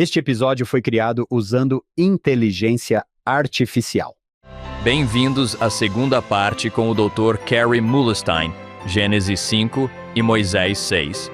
Este episódio foi criado usando inteligência artificial. Bem-vindos à segunda parte com o Dr. Carey Mulestein, Gênesis 5 e Moisés 6.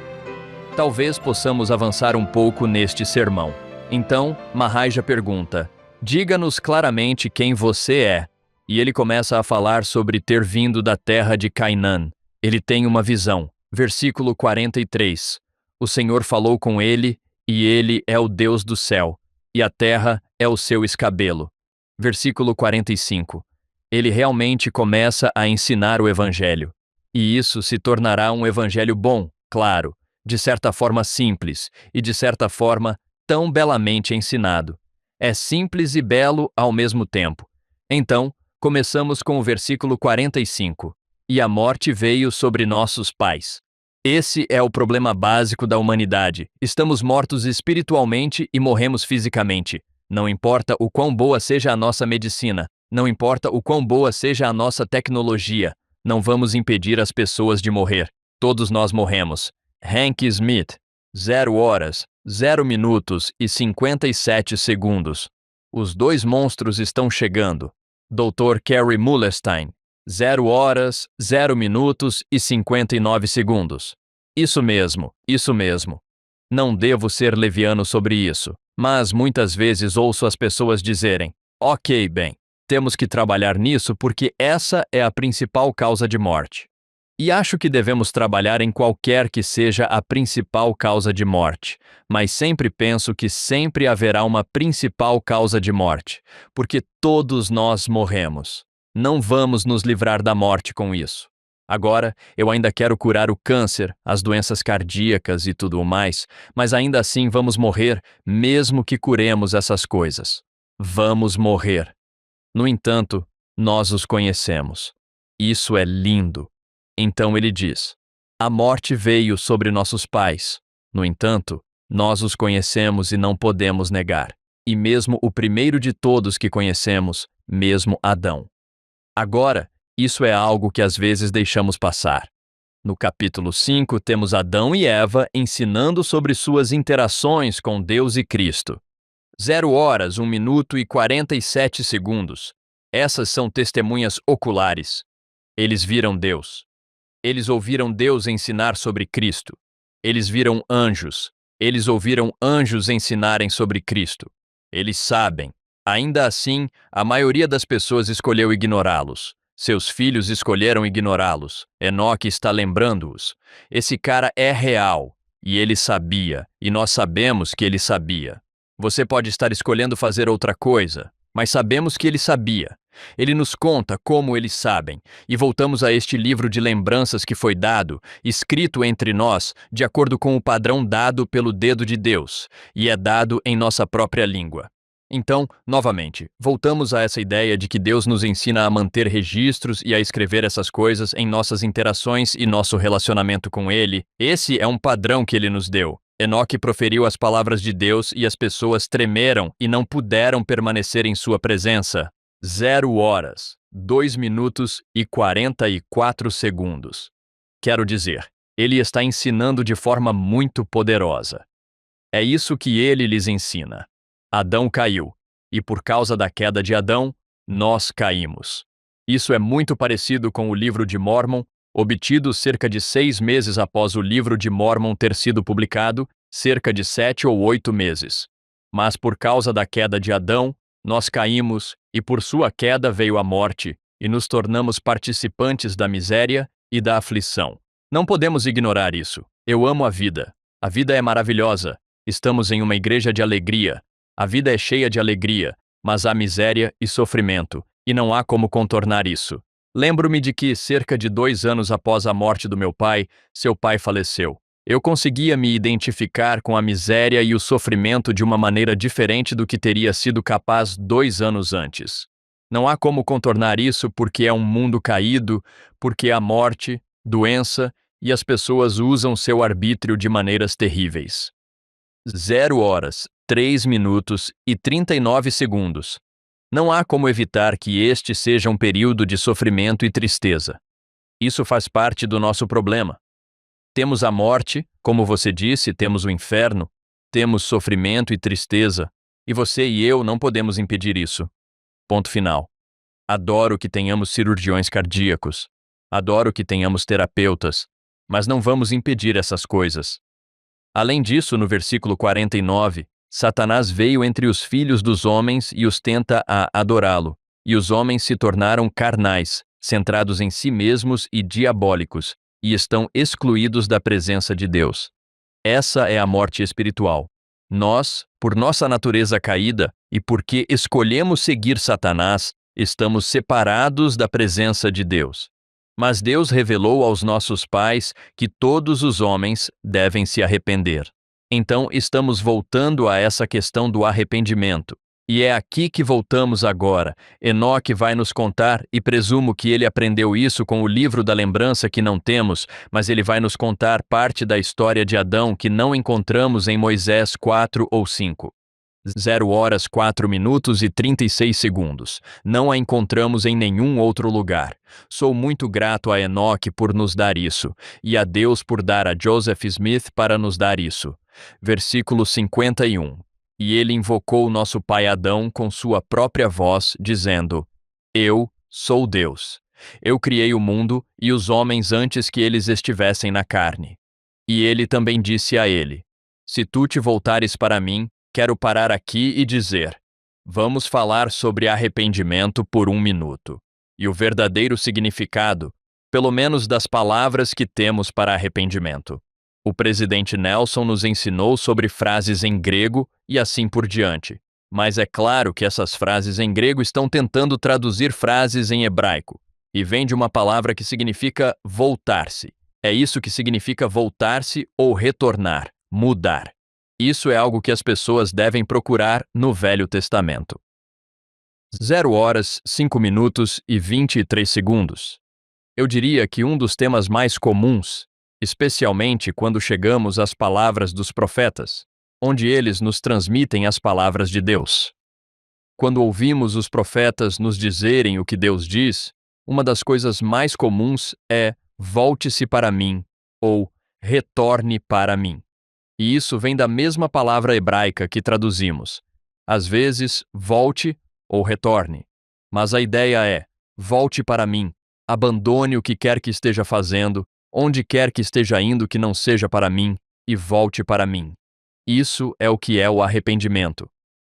Talvez possamos avançar um pouco neste sermão. Então, Mahaija pergunta, diga-nos claramente quem você é. E ele começa a falar sobre ter vindo da terra de Canaã. Ele tem uma visão. Versículo 43. O Senhor falou com ele, e ele é o Deus do céu, e a terra é o seu escabelo. Versículo 45. Ele realmente começa a ensinar o evangelho. E isso se tornará um evangelho bom, claro, de certa forma simples, e de certa forma tão belamente ensinado. É simples e belo ao mesmo tempo. Então, começamos com o versículo 45. E a morte veio sobre nossos pais. Esse é o problema básico da humanidade. Estamos mortos espiritualmente e morremos fisicamente. Não importa o quão boa seja a nossa medicina, não importa o quão boa seja a nossa tecnologia, não vamos impedir as pessoas de morrer. Todos nós morremos. Hank Smith, 0 horas, 0 minutos e 57 segundos. Os dois monstros estão chegando. Dr. Carey Mulestein, 0 horas, 0 minutos e 59 segundos. Isso mesmo, isso mesmo. Não devo ser leviano sobre isso, mas muitas vezes ouço as pessoas dizerem, ok, bem, temos que trabalhar nisso porque essa é a principal causa de morte. E acho que devemos trabalhar em qualquer que seja a principal causa de morte, mas sempre penso que sempre haverá uma principal causa de morte, porque todos nós morremos. Não vamos nos livrar da morte com isso. Agora, eu ainda quero curar o câncer, as doenças cardíacas e tudo o mais, mas ainda assim vamos morrer, mesmo que curemos essas coisas. Vamos morrer. No entanto, nós os conhecemos. Isso é lindo. Então ele diz, a morte veio sobre nossos pais. No entanto, nós os conhecemos e não podemos negar. E mesmo o primeiro de todos que conhecemos, mesmo Adão. Agora, isso é algo que às vezes deixamos passar. No capítulo 5, temos Adão e Eva ensinando sobre suas interações com Deus e Cristo. 0 horas, 1 minuto e 47 segundos. Essas são testemunhas oculares. Eles viram Deus. Eles ouviram Deus ensinar sobre Cristo. Eles viram anjos. Eles ouviram anjos ensinarem sobre Cristo. Eles sabem. Ainda assim, a maioria das pessoas escolheu ignorá-los. Seus filhos escolheram ignorá-los. Enoque está lembrando-os. Esse cara é real. E ele sabia. E nós sabemos que ele sabia. Você pode estar escolhendo fazer outra coisa, mas sabemos que ele sabia. Ele nos conta como eles sabem. E voltamos a este livro de lembranças que foi dado, escrito entre nós, de acordo com o padrão dado pelo dedo de Deus. E é dado em nossa própria língua. Então, novamente, voltamos a essa ideia de que Deus nos ensina a manter registros e a escrever essas coisas em nossas interações e nosso relacionamento com Ele. Esse é um padrão que Ele nos deu. Enoque proferiu as palavras de Deus e as pessoas tremeram e não puderam permanecer em sua presença. 0 horas, 2 minutos e 44 segundos. Quero dizer, Ele está ensinando de forma muito poderosa. É isso que Ele lhes ensina. Adão caiu, e por causa da queda de Adão, nós caímos. Isso é muito parecido com o livro de Mórmon, obtido cerca de 6 meses após o livro de Mórmon ter sido publicado, cerca de 7 ou 8 meses. Mas por causa da queda de Adão, nós caímos, e por sua queda veio a morte, e nos tornamos participantes da miséria e da aflição. Não podemos ignorar isso. Eu amo a vida. A vida é maravilhosa. Estamos em uma igreja de alegria. A vida é cheia de alegria, mas há miséria e sofrimento, e não há como contornar isso. Lembro-me de que, cerca de 2 anos após a morte do meu pai, seu pai faleceu. Eu conseguia me identificar com a miséria e o sofrimento de uma maneira diferente do que teria sido capaz 2 anos antes. Não há como contornar isso porque é um mundo caído, porque há morte, doença, e as pessoas usam seu arbítrio de maneiras terríveis. 0 horas, 3 minutos e 39 segundos. Não há como evitar que este seja um período de sofrimento e tristeza. Isso faz parte do nosso problema. Temos a morte, como você disse, temos o inferno, temos sofrimento e tristeza, e você e eu não podemos impedir isso. Ponto final. Adoro que tenhamos cirurgiões cardíacos. Adoro que tenhamos terapeutas. Mas não vamos impedir essas coisas. Além disso, no versículo 49, Satanás veio entre os filhos dos homens e os tenta a adorá-lo, e os homens se tornaram carnais, centrados em si mesmos e diabólicos, e estão excluídos da presença de Deus. Essa é a morte espiritual. Nós, por nossa natureza caída e porque escolhemos seguir Satanás, estamos separados da presença de Deus. Mas Deus revelou aos nossos pais que todos os homens devem se arrepender. Então estamos voltando a essa questão do arrependimento. E é aqui que voltamos agora. Enoque vai nos contar, e presumo que ele aprendeu isso com o livro da lembrança que não temos, mas ele vai nos contar parte da história de Adão que não encontramos em Moisés 4 ou 5. 0 horas 4 minutos e 36 segundos. Não a encontramos em nenhum outro lugar. Sou muito grato a Enoque por nos dar isso, e a Deus por dar a Joseph Smith para nos dar isso. Versículo 51. E ele invocou nosso pai Adão com sua própria voz, dizendo: Eu sou Deus. Eu criei o mundo e os homens antes que eles estivessem na carne. E ele também disse a ele: Se tu te voltares para mim, quero parar aqui e dizer: Vamos falar sobre arrependimento por 1 minuto. E o verdadeiro significado, pelo menos das palavras que temos para arrependimento. O presidente Nelson nos ensinou sobre frases em grego e assim por diante. Mas é claro que essas frases em grego estão tentando traduzir frases em hebraico. E vem de uma palavra que significa voltar-se. É isso que significa voltar-se ou retornar, mudar. Isso é algo que as pessoas devem procurar no Velho Testamento. 0 horas, 5 minutos e 23 segundos. Eu diria que um dos temas mais comuns, especialmente quando chegamos às palavras dos profetas, onde eles nos transmitem as palavras de Deus. Quando ouvimos os profetas nos dizerem o que Deus diz, uma das coisas mais comuns é volte-se para mim ou retorne para mim. E isso vem da mesma palavra hebraica que traduzimos. Às vezes, volte ou retorne. Mas a ideia é, volte para mim, abandone o que quer que esteja fazendo, onde quer que esteja indo que não seja para mim, e volte para mim. Isso é o que é o arrependimento.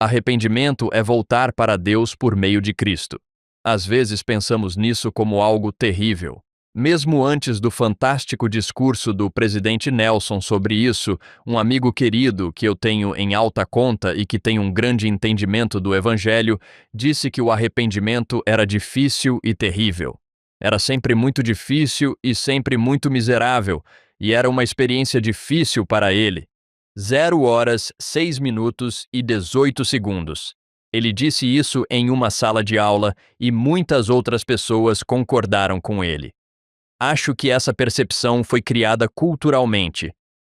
Arrependimento é voltar para Deus por meio de Cristo. Às vezes pensamos nisso como algo terrível. Mesmo antes do fantástico discurso do presidente Nelson sobre isso, um amigo querido que eu tenho em alta conta e que tem um grande entendimento do Evangelho, disse que o arrependimento era difícil e terrível. Era sempre muito difícil e sempre muito miserável, e era uma experiência difícil para ele. 0 horas, 6 minutos e 18 segundos. Ele disse isso em uma sala de aula e muitas outras pessoas concordaram com ele. Acho que essa percepção foi criada culturalmente,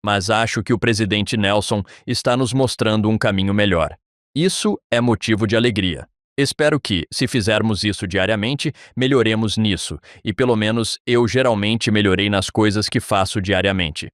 mas acho que o presidente Nelson está nos mostrando um caminho melhor. Isso é motivo de alegria. Espero que, se fizermos isso diariamente, melhoremos nisso, e pelo menos eu geralmente melhorei nas coisas que faço diariamente.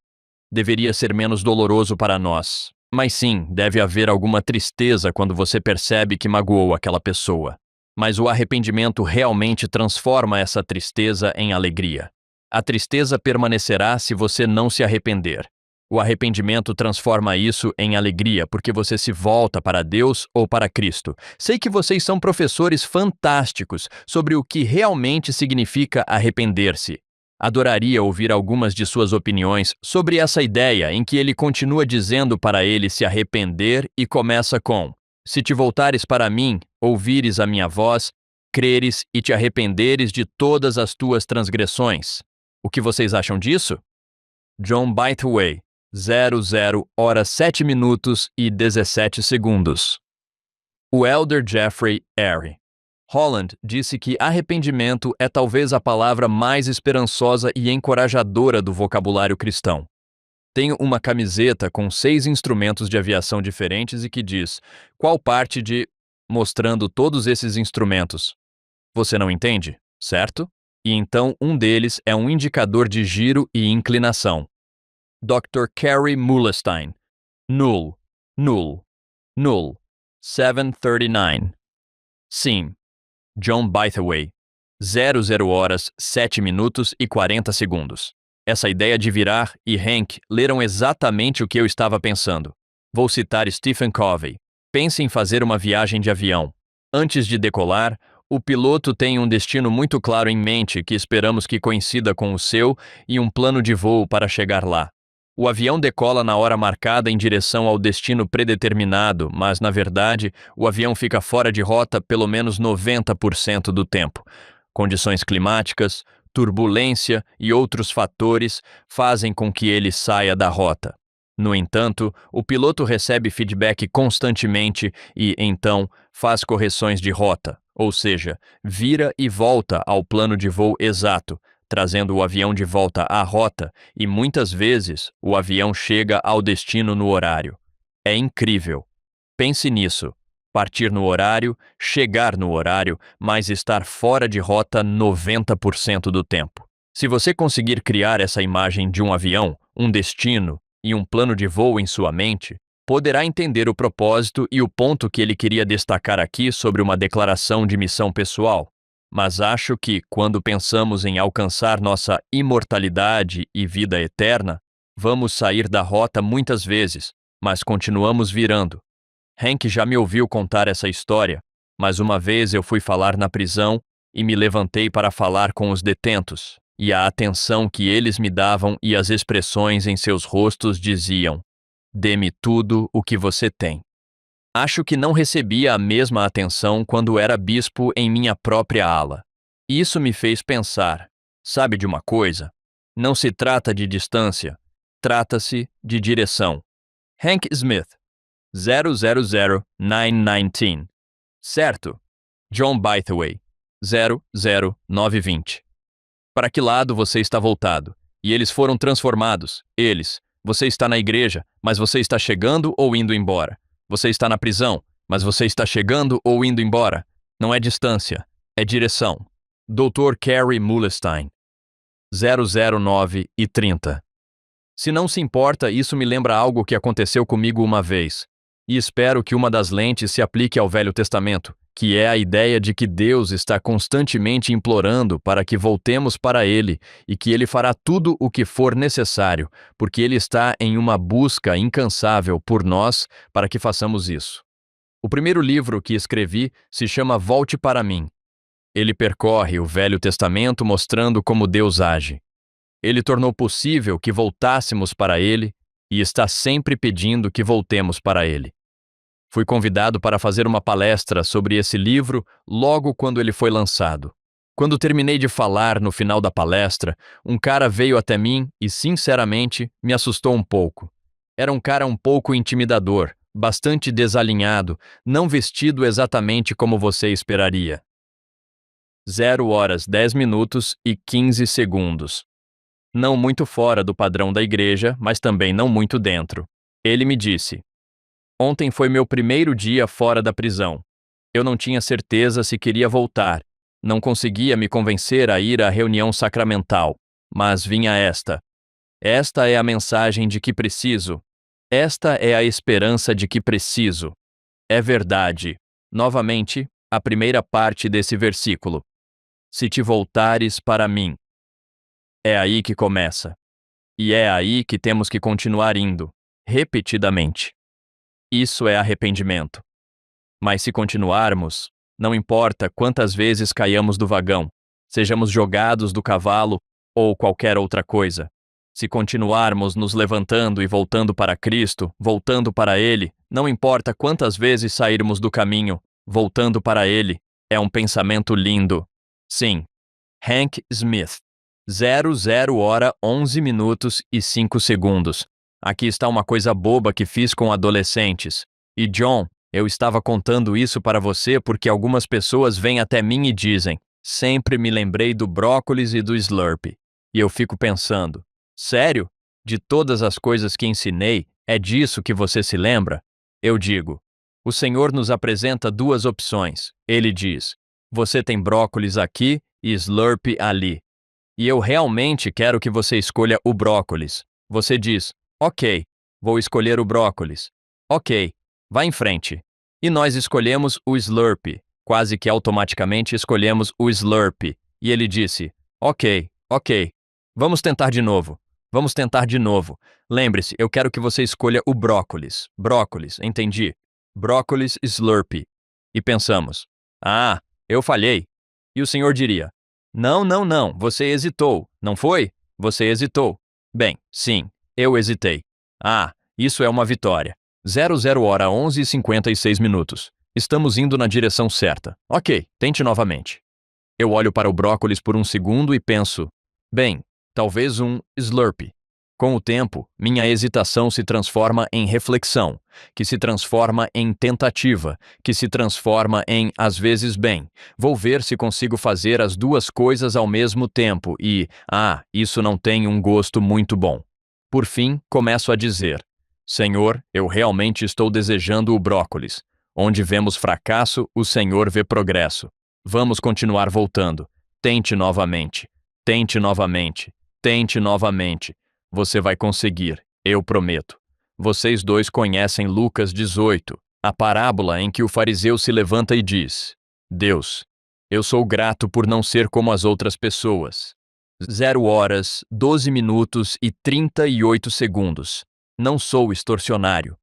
Deveria ser menos doloroso para nós, mas sim, deve haver alguma tristeza quando você percebe que magoou aquela pessoa. Mas o arrependimento realmente transforma essa tristeza em alegria. A tristeza permanecerá se você não se arrepender. O arrependimento transforma isso em alegria porque você se volta para Deus ou para Cristo. Sei que vocês são professores fantásticos sobre o que realmente significa arrepender-se. Adoraria ouvir algumas de suas opiniões sobre essa ideia em que ele continua dizendo para ele se arrepender e começa com: Se te voltares para mim, ouvires a minha voz, creres e te arrependeres de todas as tuas transgressões. O que vocês acham disso? John Bytheway, 00 horas 7 minutos e 17 segundos. O elder Jeffrey R. Holland disse que arrependimento é talvez a palavra mais esperançosa e encorajadora do vocabulário cristão. Tenho uma camiseta com 6 instrumentos de aviação diferentes e que diz: qual parte de... mostrando todos esses instrumentos. Você não entende, certo? E então um deles é um indicador de giro e inclinação. Dr. Carey Mulestein. Null. Null. Null. 7:39. Sim. John Bytheway. 00 horas, 7 minutos e 40 segundos. Essa ideia de virar e Hank leram exatamente o que eu estava pensando. Vou citar Stephen Covey. Pense em fazer uma viagem de avião. Antes de decolar, o piloto tem um destino muito claro em mente que esperamos que coincida com o seu e um plano de voo para chegar lá. O avião decola na hora marcada em direção ao destino predeterminado, mas, na verdade, o avião fica fora de rota pelo menos 90% do tempo. Condições climáticas, turbulência e outros fatores fazem com que ele saia da rota. No entanto, o piloto recebe feedback constantemente e, então, faz correções de rota, ou seja, vira e volta ao plano de voo exato, trazendo o avião de volta à rota e, muitas vezes, o avião chega ao destino no horário. É incrível. Pense nisso. Partir no horário, chegar no horário, mas estar fora de rota 90% do tempo. Se você conseguir criar essa imagem de um avião, um destino e um plano de voo em sua mente, poderá entender o propósito e o ponto que ele queria destacar aqui sobre uma declaração de missão pessoal. Mas acho que, quando pensamos em alcançar nossa imortalidade e vida eterna, vamos sair da rota muitas vezes, mas continuamos virando. Hank já me ouviu contar essa história, mas uma vez eu fui falar na prisão e me levantei para falar com os detentos, e a atenção que eles me davam e as expressões em seus rostos diziam: "Dê-me tudo o que você tem." Acho que não recebia a mesma atenção quando era bispo em minha própria ala. Isso me fez pensar, sabe de uma coisa? Não se trata de distância, trata-se de direção. Hank Smith, 000919. Certo. John Bytheway, 00920. Para que lado você está voltado? E eles foram transformados. Eles. Você está na igreja, mas você está chegando ou indo embora? Você está na prisão, mas você está chegando ou indo embora? Não é distância, é direção. Dr. Carey Mulestein, 009:30. Se não se importa, isso me lembra algo que aconteceu comigo uma vez. E espero que uma das lentes se aplique ao Velho Testamento, que é a ideia de que Deus está constantemente implorando para que voltemos para Ele e que Ele fará tudo o que for necessário, porque Ele está em uma busca incansável por nós para que façamos isso. O primeiro livro que escrevi se chama Volte para Mim. Ele percorre o Velho Testamento mostrando como Deus age. Ele tornou possível que voltássemos para Ele e está sempre pedindo que voltemos para Ele. Fui convidado para fazer uma palestra sobre esse livro logo quando ele foi lançado. Quando terminei de falar no final da palestra, um cara veio até mim e, sinceramente, me assustou um pouco. Era um cara um pouco intimidador, bastante desalinhado, não vestido exatamente como você esperaria. 0 horas, 10 minutos e 15 segundos. Não muito fora do padrão da igreja, mas também não muito dentro. Ele me disse: "Ontem foi meu primeiro dia fora da prisão. Eu não tinha certeza se queria voltar. Não conseguia me convencer a ir à reunião sacramental. Mas vinha esta. Esta é a mensagem de que preciso. Esta é a esperança de que preciso. É verdade." Novamente, a primeira parte desse versículo. "Se te voltares para mim." É aí que começa. E é aí que temos que continuar indo, repetidamente. Isso é arrependimento. Mas se continuarmos, não importa quantas vezes caiamos do vagão, sejamos jogados do cavalo ou qualquer outra coisa, se continuarmos nos levantando e voltando para Cristo, voltando para Ele, não importa quantas vezes sairmos do caminho, voltando para Ele, é um pensamento lindo. Sim. Hank Smith. 00 horas, 11 minutos e 5 segundos. Aqui está uma coisa boba que fiz com adolescentes. E John, eu estava contando isso para você porque algumas pessoas vêm até mim e dizem: "Sempre me lembrei do brócolis e do Slurpee." E eu fico pensando: sério? De todas as coisas que ensinei, é disso que você se lembra? Eu digo: o Senhor nos apresenta duas opções. Ele diz: "Você tem brócolis aqui e Slurpee ali. E eu realmente quero que você escolha o brócolis." Você diz: "Ok, vou escolher o brócolis." Ok, vá em frente. E nós escolhemos o Slurpee. Quase que automaticamente escolhemos o Slurpee. E ele disse: Ok, ok. Vamos tentar de novo. Vamos tentar de novo. Lembre-se, eu quero que você escolha o brócolis. Brócolis, entendi. Brócolis Slurpee. E pensamos: Ah, eu falhei. E o senhor diria: Não, não, não, você hesitou, não foi? Você hesitou. Bem, sim, eu hesitei. Ah, isso é uma vitória. 00 hora 11h56 minutos. Estamos indo na direção certa. Ok, tente novamente. Eu olho para o brócolis por um segundo e penso: bem, talvez um Slurpee. Com o tempo, minha hesitação se transforma em reflexão, que se transforma em tentativa, que se transforma em, às vezes, bem, vou ver se consigo fazer as duas coisas ao mesmo tempo e, isso não tem um gosto muito bom. Por fim, começo a dizer: Senhor, eu realmente estou desejando o brócolis. Onde vemos fracasso, o Senhor vê progresso. Vamos continuar voltando. Tente novamente. Tente novamente. Tente novamente. Você vai conseguir, eu prometo. Vocês dois conhecem Lucas 18, a parábola em que o fariseu se levanta e diz: Deus, eu sou grato por não ser como as outras pessoas. 0 horas, 12 minutos e 38 segundos. Não sou extorsionário.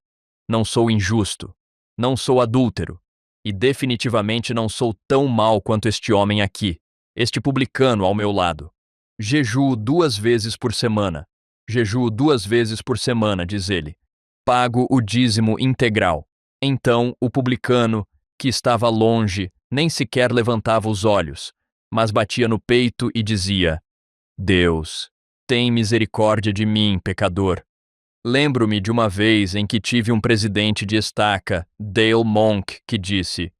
Não sou injusto. Não sou adúltero. E definitivamente não sou tão mau quanto este homem aqui, este publicano ao meu lado. Jejuo 2 vezes por semana. Jejuo 2 vezes por semana, diz ele. Pago o dízimo integral. Então o publicano, que estava longe, nem sequer levantava os olhos, mas batia no peito e dizia: Deus, tem misericórdia de mim, pecador. Lembro-me de uma vez em que tive um presidente de estaca, Dale Monk, que disse: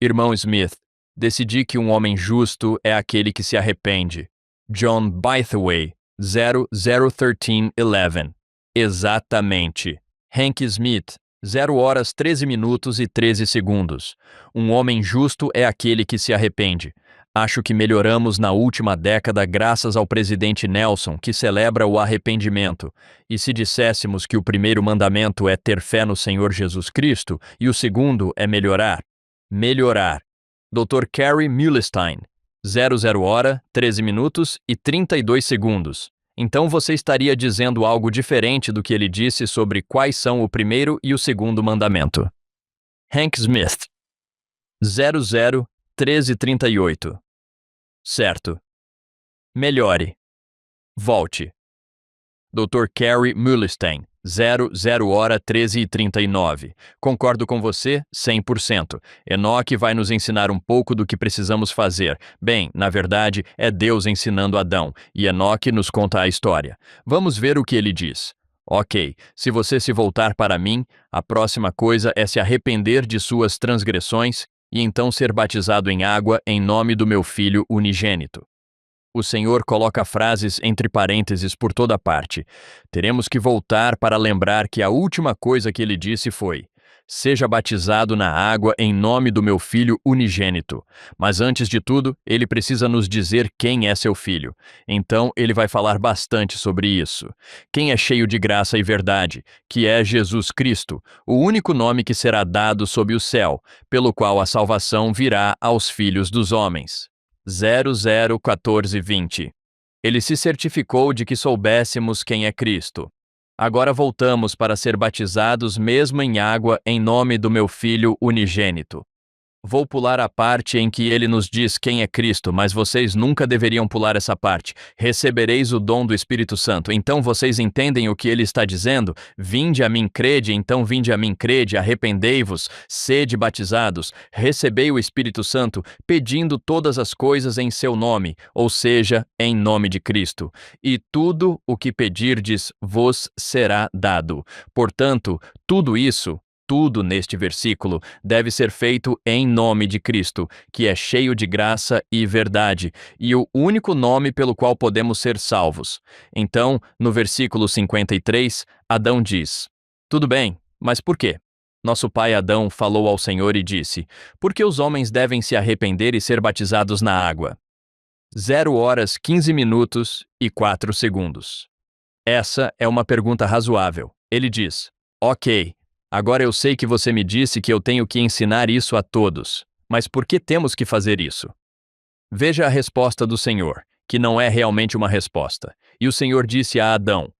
Irmão Smith, decidi que um homem justo é aquele que se arrepende. John Bytheway, 001311. Exatamente. Hank Smith, 0 horas 13 minutos e 13 segundos. Um homem justo é aquele que se arrepende. Acho que melhoramos na última década graças ao presidente Nelson, que celebra o arrependimento. E se disséssemos que o primeiro mandamento é ter fé no Senhor Jesus Cristo e o segundo é melhorar? Melhorar. Dr. Carey Mulestein, 00 hora, 13 minutos e 32 segundos. Então você estaria dizendo algo diferente do que ele disse sobre quais são o primeiro e o segundo mandamento. Hank Smith, 001338. Certo. Melhore. Volte. Dr. Carey Mulestein, 00 hora 13h39. Concordo com você 100%. Enoque vai nos ensinar um pouco do que precisamos fazer. Bem, na verdade, é Deus ensinando Adão, e Enoque nos conta a história. Vamos ver o que ele diz. Ok, se você se voltar para mim, a próxima coisa é se arrepender de suas transgressões e então ser batizado em água em nome do meu filho unigênito. O Senhor coloca frases entre parênteses por toda parte. Teremos que voltar para lembrar que a última coisa que ele disse foi: seja batizado na água em nome do meu filho unigênito. Mas antes de tudo, ele precisa nos dizer quem é seu filho. Então, ele vai falar bastante sobre isso. Quem é cheio de graça e verdade, que é Jesus Cristo, o único nome que será dado sob o céu, pelo qual a salvação virá aos filhos dos homens. 001420. Ele se certificou de que soubéssemos quem é Cristo. Agora voltamos para ser batizados mesmo em água em nome do meu Filho unigênito. Vou pular a parte em que ele nos diz quem é Cristo, mas vocês nunca deveriam pular essa parte. Recebereis o dom do Espírito Santo. Então vocês entendem o que ele está dizendo? Vinde a mim, crede, então vinde a mim, crede, arrependei-vos, sede batizados, recebei o Espírito Santo, pedindo todas as coisas em seu nome, ou seja, em nome de Cristo. E tudo o que pedirdes vos será dado. Portanto, tudo neste versículo deve ser feito em nome de Cristo, que é cheio de graça e verdade, e o único nome pelo qual podemos ser salvos. Então, no versículo 53, Adão diz: Tudo bem, mas por quê? Nosso pai Adão falou ao Senhor e disse: Por que os homens devem se arrepender e ser batizados na água? 0 horas 15 minutos e 4 segundos. Essa é uma pergunta razoável. Ele diz: Ok, Agora eu sei que você me disse que eu tenho que ensinar isso a todos. Mas por que temos que fazer isso? Veja a resposta do Senhor, que não é realmente uma resposta. E o Senhor disse a Adão: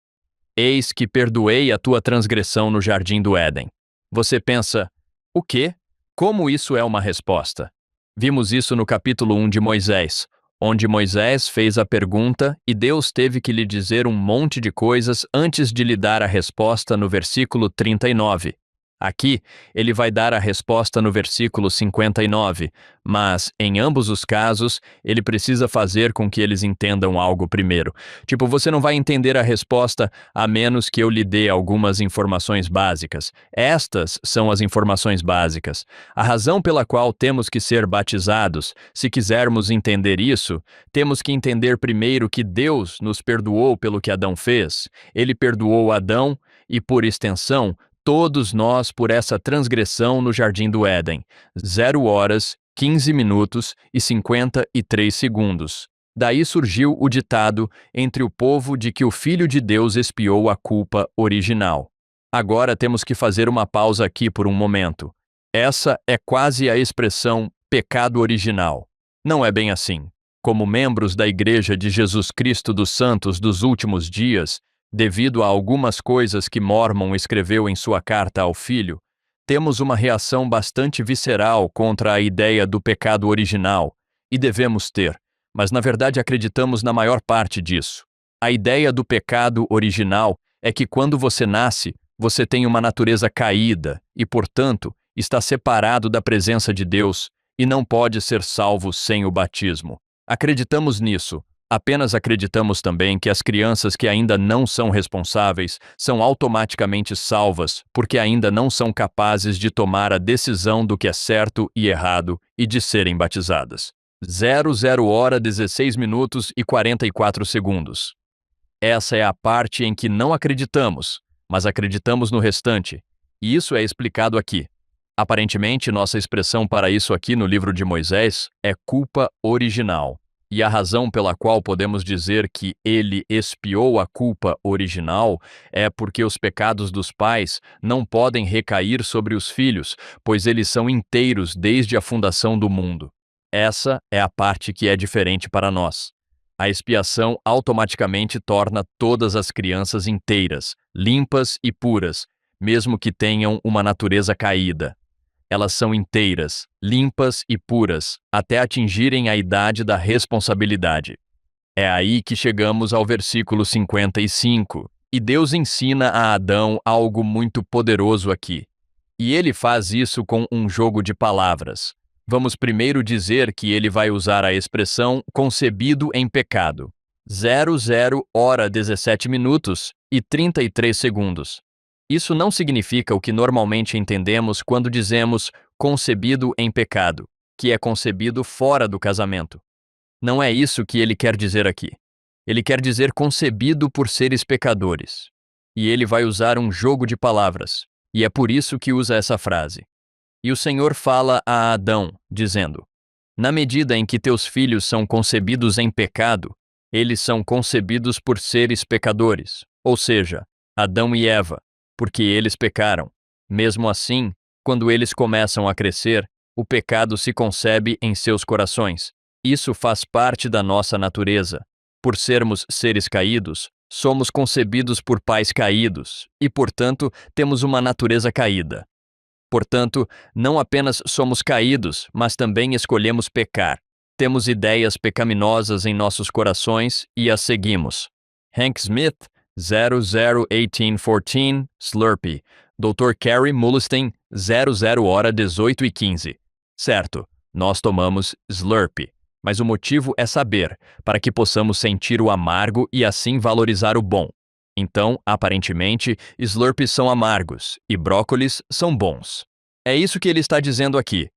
Eis que perdoei a tua transgressão no jardim do Éden. Você pensa, o quê? Como isso é uma resposta? Vimos isso no capítulo 1 de Moisés, onde Moisés fez a pergunta e Deus teve que lhe dizer um monte de coisas antes de lhe dar a resposta no versículo 39. Aqui, ele vai dar a resposta no versículo 59, mas, em ambos os casos, ele precisa fazer com que eles entendam algo primeiro. Tipo, você não vai entender a resposta a menos que eu lhe dê algumas informações básicas. Estas são as informações básicas. A razão pela qual temos que ser batizados, se quisermos entender isso, temos que entender primeiro que Deus nos perdoou pelo que Adão fez. Ele perdoou Adão e, por extensão, todos nós por essa transgressão no jardim do Éden. 0 horas, 15 minutos e 53 segundos. Daí surgiu o ditado entre o povo de que o Filho de Deus expiou a culpa original. Agora temos que fazer uma pausa aqui por um momento. Essa é quase a expressão pecado original. Não é bem assim. Como membros da Igreja de Jesus Cristo dos Santos dos Últimos Dias, devido a algumas coisas que Mormon escreveu em sua carta ao filho, temos uma reação bastante visceral contra a ideia do pecado original, e devemos ter, mas na verdade acreditamos na maior parte disso. A ideia do pecado original é que quando você nasce, você tem uma natureza caída e, portanto, está separado da presença de Deus e não pode ser salvo sem o batismo. Acreditamos nisso. Apenas acreditamos também que as crianças que ainda não são responsáveis são automaticamente salvas porque ainda não são capazes de tomar a decisão do que é certo e errado e de serem batizadas. 00 hora 16 minutos e 44 segundos. Essa é a parte em que não acreditamos, mas acreditamos no restante, e isso é explicado aqui. Aparentemente, nossa expressão para isso aqui no livro de Moisés é culpa original. E a razão pela qual podemos dizer que ele expiou a culpa original é porque os pecados dos pais não podem recair sobre os filhos, pois eles são inteiros desde a fundação do mundo. Essa é a parte que é diferente para nós. A expiação automaticamente torna todas as crianças inteiras, limpas e puras, mesmo que tenham uma natureza caída. Elas são inteiras, limpas e puras, até atingirem a idade da responsabilidade. É aí que chegamos ao versículo 55, e Deus ensina a Adão algo muito poderoso aqui. E ele faz isso com um jogo de palavras. Vamos primeiro dizer que ele vai usar a expressão concebido em pecado. 00 hora 17 minutos e 33 segundos. Isso não significa o que normalmente entendemos quando dizemos concebido em pecado, que é concebido fora do casamento. Não é isso que ele quer dizer aqui. Ele quer dizer concebido por seres pecadores. E ele vai usar um jogo de palavras, e é por isso que usa essa frase. E o Senhor fala a Adão, dizendo: na medida em que teus filhos são concebidos em pecado, eles são concebidos por seres pecadores, ou seja, Adão e Eva, porque eles pecaram. Mesmo assim, quando eles começam a crescer, o pecado se concebe em seus corações. Isso faz parte da nossa natureza. Por sermos seres caídos, somos concebidos por pais caídos e, portanto, temos uma natureza caída. Portanto, não apenas somos caídos, mas também escolhemos pecar. Temos ideias pecaminosas em nossos corações e as seguimos. Hank Smith, 001814, Slurpee. Dr. Carey Mullistein, 00 hora 18:15. Certo, nós tomamos Slurpee, mas o motivo é saber, para que possamos sentir o amargo e assim valorizar o bom. Então, aparentemente, Slurpees são amargos e brócolis são bons. É isso que ele está dizendo aqui.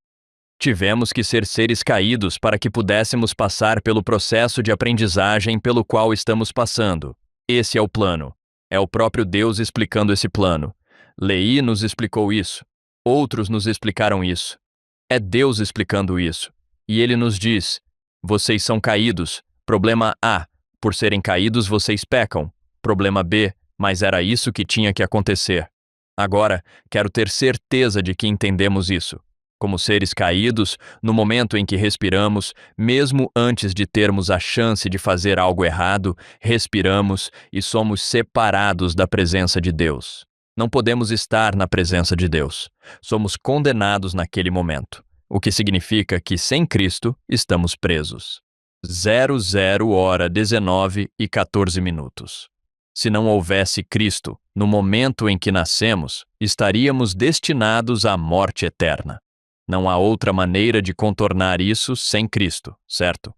Tivemos que ser seres caídos para que pudéssemos passar pelo processo de aprendizagem pelo qual estamos passando. Esse é o plano. É o próprio Deus explicando esse plano. Leí nos explicou isso. Outros nos explicaram isso. É Deus explicando isso. E ele nos diz: vocês são caídos. Problema A. Por serem caídos, vocês pecam. Problema B. Mas era isso que tinha que acontecer. Agora, quero ter certeza de que entendemos isso. Como seres caídos, no momento em que respiramos, mesmo antes de termos a chance de fazer algo errado, respiramos e somos separados da presença de Deus. Não podemos estar na presença de Deus. Somos condenados naquele momento, o que significa que sem Cristo estamos presos. 00h19:14. Se não houvesse Cristo, no momento em que nascemos, estaríamos destinados à morte eterna. Não há outra maneira de contornar isso sem Cristo, certo?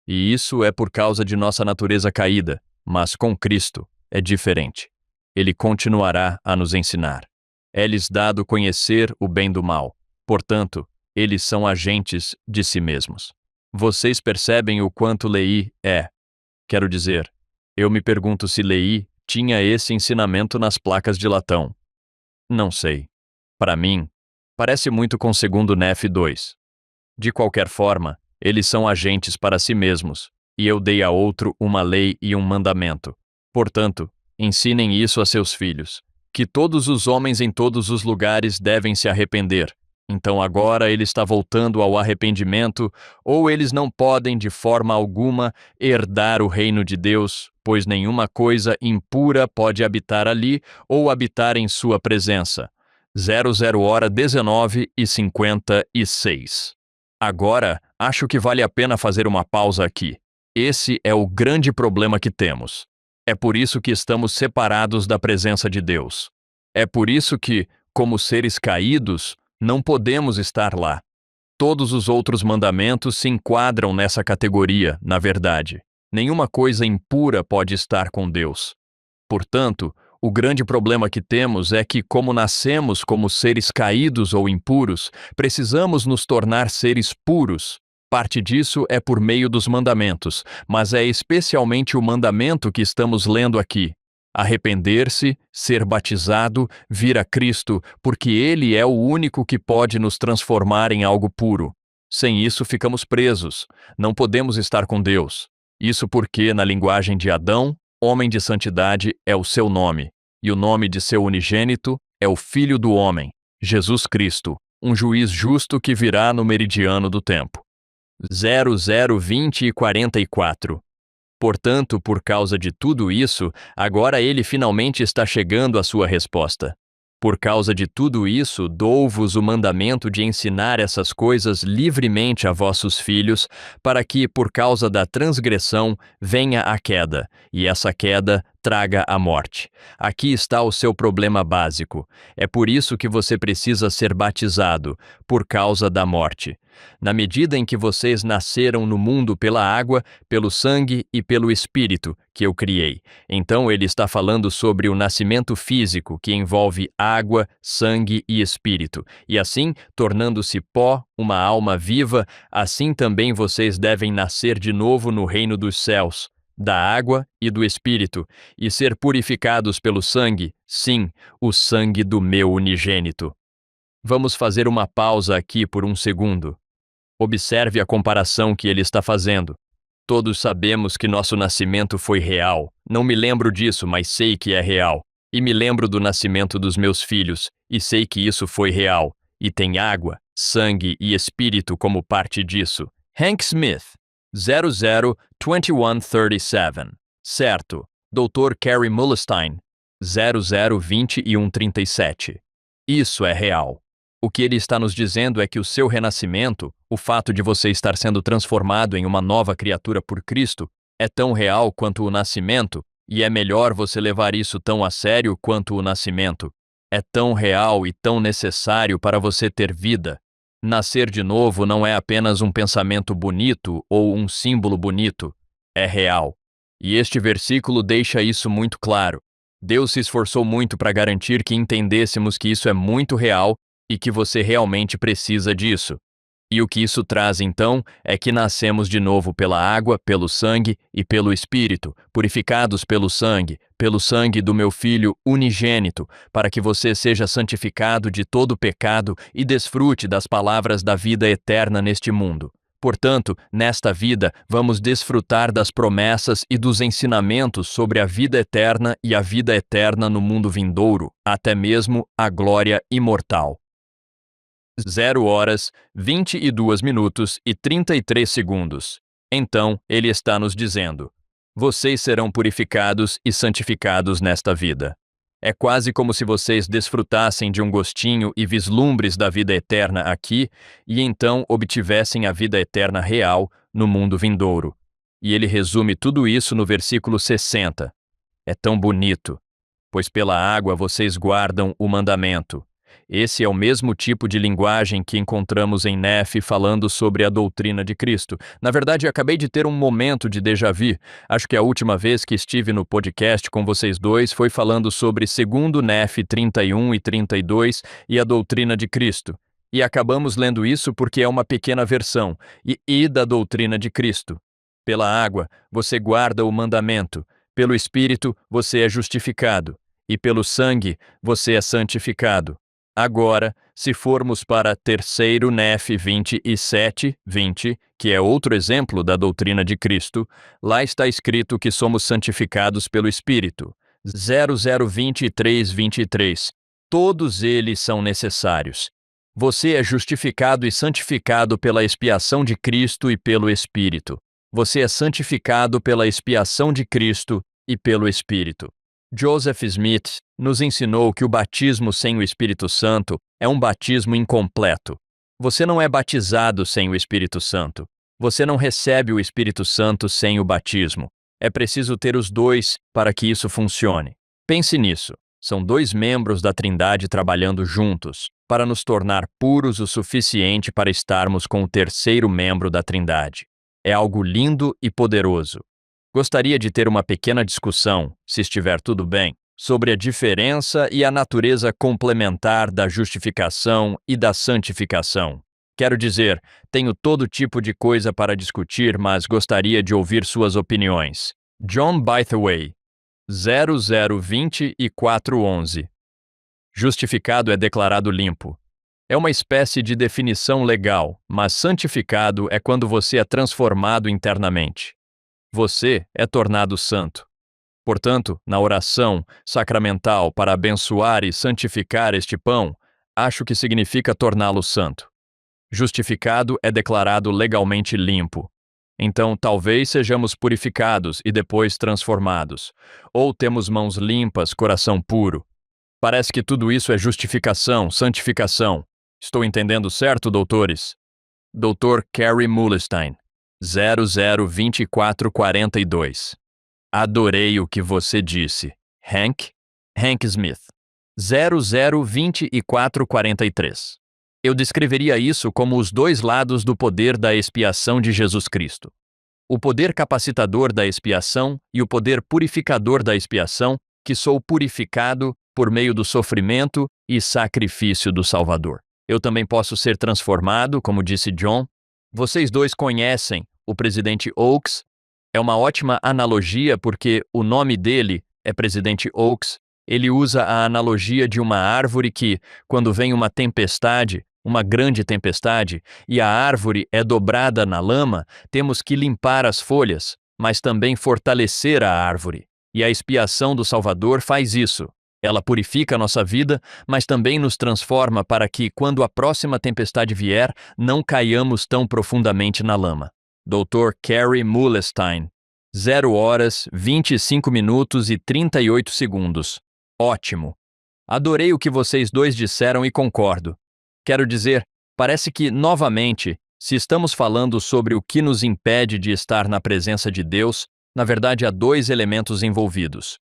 E isso é por causa de nossa natureza caída, mas com Cristo é diferente. Ele continuará a nos ensinar. É-lhes dado conhecer o bem do mal. Portanto, eles são agentes de si mesmos. Vocês percebem o quanto Leí é? Quero dizer, eu me pergunto se Leí tinha esse ensinamento nas placas de latão. Não sei. Para mim, parece muito com 2 Nef 2. De qualquer forma, eles são agentes para si mesmos, e eu dei a outro uma lei e um mandamento. Portanto, ensinem isso a seus filhos, que todos os homens em todos os lugares devem se arrepender. Então agora ele está voltando ao arrependimento, ou eles não podem de forma alguma herdar o reino de Deus, pois nenhuma coisa impura pode habitar ali ou habitar em sua presença. 00h19:56. Agora, acho que vale a pena fazer uma pausa aqui. Esse é o grande problema que temos. É por isso que estamos separados da presença de Deus. É por isso que, como seres caídos, não podemos estar lá. Todos os outros mandamentos se enquadram nessa categoria, na verdade. Nenhuma coisa impura pode estar com Deus. Portanto, o grande problema que temos é que, como nascemos como seres caídos ou impuros, precisamos nos tornar seres puros. Parte disso é por meio dos mandamentos, mas é especialmente o mandamento que estamos lendo aqui. Arrepender-se, ser batizado, vir a Cristo, porque Ele é o único que pode nos transformar em algo puro. Sem isso, ficamos presos. Não podemos estar com Deus. Isso porque, na linguagem de Adão, homem de santidade é o seu nome, e o nome de seu unigênito é o Filho do Homem, Jesus Cristo, um juiz justo que virá no meridiano do tempo. 00:20:44. Portanto, por causa de tudo isso, agora ele finalmente está chegando à sua resposta. Por causa de tudo isso, dou-vos o mandamento de ensinar essas coisas livremente a vossos filhos, para que, por causa da transgressão, venha a queda, e essa queda traga a morte. Aqui está o seu problema básico. É por isso que você precisa ser batizado, por causa da morte. Na medida em que vocês nasceram no mundo pela água, pelo sangue e pelo Espírito, que eu criei. Então ele está falando sobre o nascimento físico, que envolve água, sangue e Espírito. E assim, tornando-se pó, uma alma viva, assim também vocês devem nascer de novo no reino dos céus, da água e do Espírito, e ser purificados pelo sangue, sim, o sangue do meu unigênito. Vamos fazer uma pausa aqui por um segundo. Observe a comparação que ele está fazendo. Todos sabemos que nosso nascimento foi real. Não me lembro disso, mas sei que é real. E me lembro do nascimento dos meus filhos, e sei que isso foi real. E tem água, sangue e espírito como parte disso. Hank Smith, 00:21:37. Certo. Dr. Carey Mullerstein, 00:21:37. Isso é real. O que ele está nos dizendo é que o seu renascimento, o fato de você estar sendo transformado em uma nova criatura por Cristo, é tão real quanto o nascimento, e é melhor você levar isso tão a sério quanto o nascimento. É tão real e tão necessário para você ter vida. Nascer de novo não é apenas um pensamento bonito ou um símbolo bonito. É real. E este versículo deixa isso muito claro. Deus se esforçou muito para garantir que entendêssemos que isso é muito real e que você realmente precisa disso. E o que isso traz então é que nascemos de novo pela água, pelo sangue e pelo Espírito, purificados pelo sangue do meu Filho unigênito, para que você seja santificado de todo pecado e desfrute das palavras da vida eterna neste mundo. Portanto, nesta vida, vamos desfrutar das promessas e dos ensinamentos sobre a vida eterna e a vida eterna no mundo vindouro, até mesmo a glória imortal. 0 horas, 22 minutos e 33 segundos. Então, ele está nos dizendo: vocês serão purificados e santificados nesta vida. É quase como se vocês desfrutassem de um gostinho e vislumbres da vida eterna aqui e então obtivessem a vida eterna real no mundo vindouro. E ele resume tudo isso no versículo 60. É tão bonito. Pois pela água vocês guardam o mandamento. Esse é o mesmo tipo de linguagem que encontramos em Nefe falando sobre a doutrina de Cristo. Na verdade, acabei de ter um momento de déjà vu. Acho que a última vez que estive no podcast com vocês dois foi falando sobre 2 Nefe 31 e 32 e a doutrina de Cristo. E acabamos lendo isso porque é uma pequena versão, e da doutrina de Cristo. Pela água, você guarda o mandamento. Pelo Espírito, você é justificado. E pelo sangue, você é santificado. Agora, se formos para 3 Nefe 27, 20, que é outro exemplo da doutrina de Cristo, lá está escrito que somos santificados pelo Espírito. 0023, 23. Todos eles são necessários. Você é justificado e santificado pela expiação de Cristo e pelo Espírito. Você é santificado pela expiação de Cristo e pelo Espírito. Joseph Smith nos ensinou que o batismo sem o Espírito Santo é um batismo incompleto. Você não é batizado sem o Espírito Santo. Você não recebe o Espírito Santo sem o batismo. É preciso ter os dois para que isso funcione. Pense nisso. São dois membros da Trindade trabalhando juntos para nos tornar puros o suficiente para estarmos com o terceiro membro da Trindade. É algo lindo e poderoso. Gostaria de ter uma pequena discussão, se estiver tudo bem, sobre a diferença e a natureza complementar da justificação e da santificação. Quero dizer, tenho todo tipo de coisa para discutir, mas gostaria de ouvir suas opiniões. John Bytheway, 002411. Justificado é declarado limpo. É uma espécie de definição legal, mas santificado é quando você é transformado internamente. Você é tornado santo. Portanto, na oração sacramental para abençoar e santificar este pão, acho que significa torná-lo santo. Justificado é declarado legalmente limpo. Então, talvez sejamos purificados e depois transformados. Ou temos mãos limpas, coração puro. Parece que tudo isso é justificação, santificação. Estou entendendo certo, doutores? Dr. Carey Mulestein, 002442. Adorei o que você disse. Hank Smith, 002443. Eu descreveria isso como os dois lados do poder da expiação de Jesus Cristo. O poder capacitador da expiação e o poder purificador da expiação, que sou purificado por meio do sofrimento e sacrifício do Salvador. Eu também posso ser transformado, como disse John. Vocês dois conhecem o presidente Oaks. É uma ótima analogia porque o nome dele é presidente Oaks. Ele usa a analogia de uma árvore que, quando vem uma tempestade, uma grande tempestade, e a árvore é dobrada na lama, temos que limpar as folhas, mas também fortalecer a árvore. E a expiação do Salvador faz isso. Ela purifica a nossa vida, mas também nos transforma para que, quando a próxima tempestade vier, não caiamos tão profundamente na lama. Dr. Carey Mulestein, 0 horas, 25 minutos e 38 segundos. Ótimo. Adorei o que vocês dois disseram e concordo. Quero dizer, parece que, novamente, se estamos falando sobre o que nos impede de estar na presença de Deus, na verdade há dois elementos envolvidos.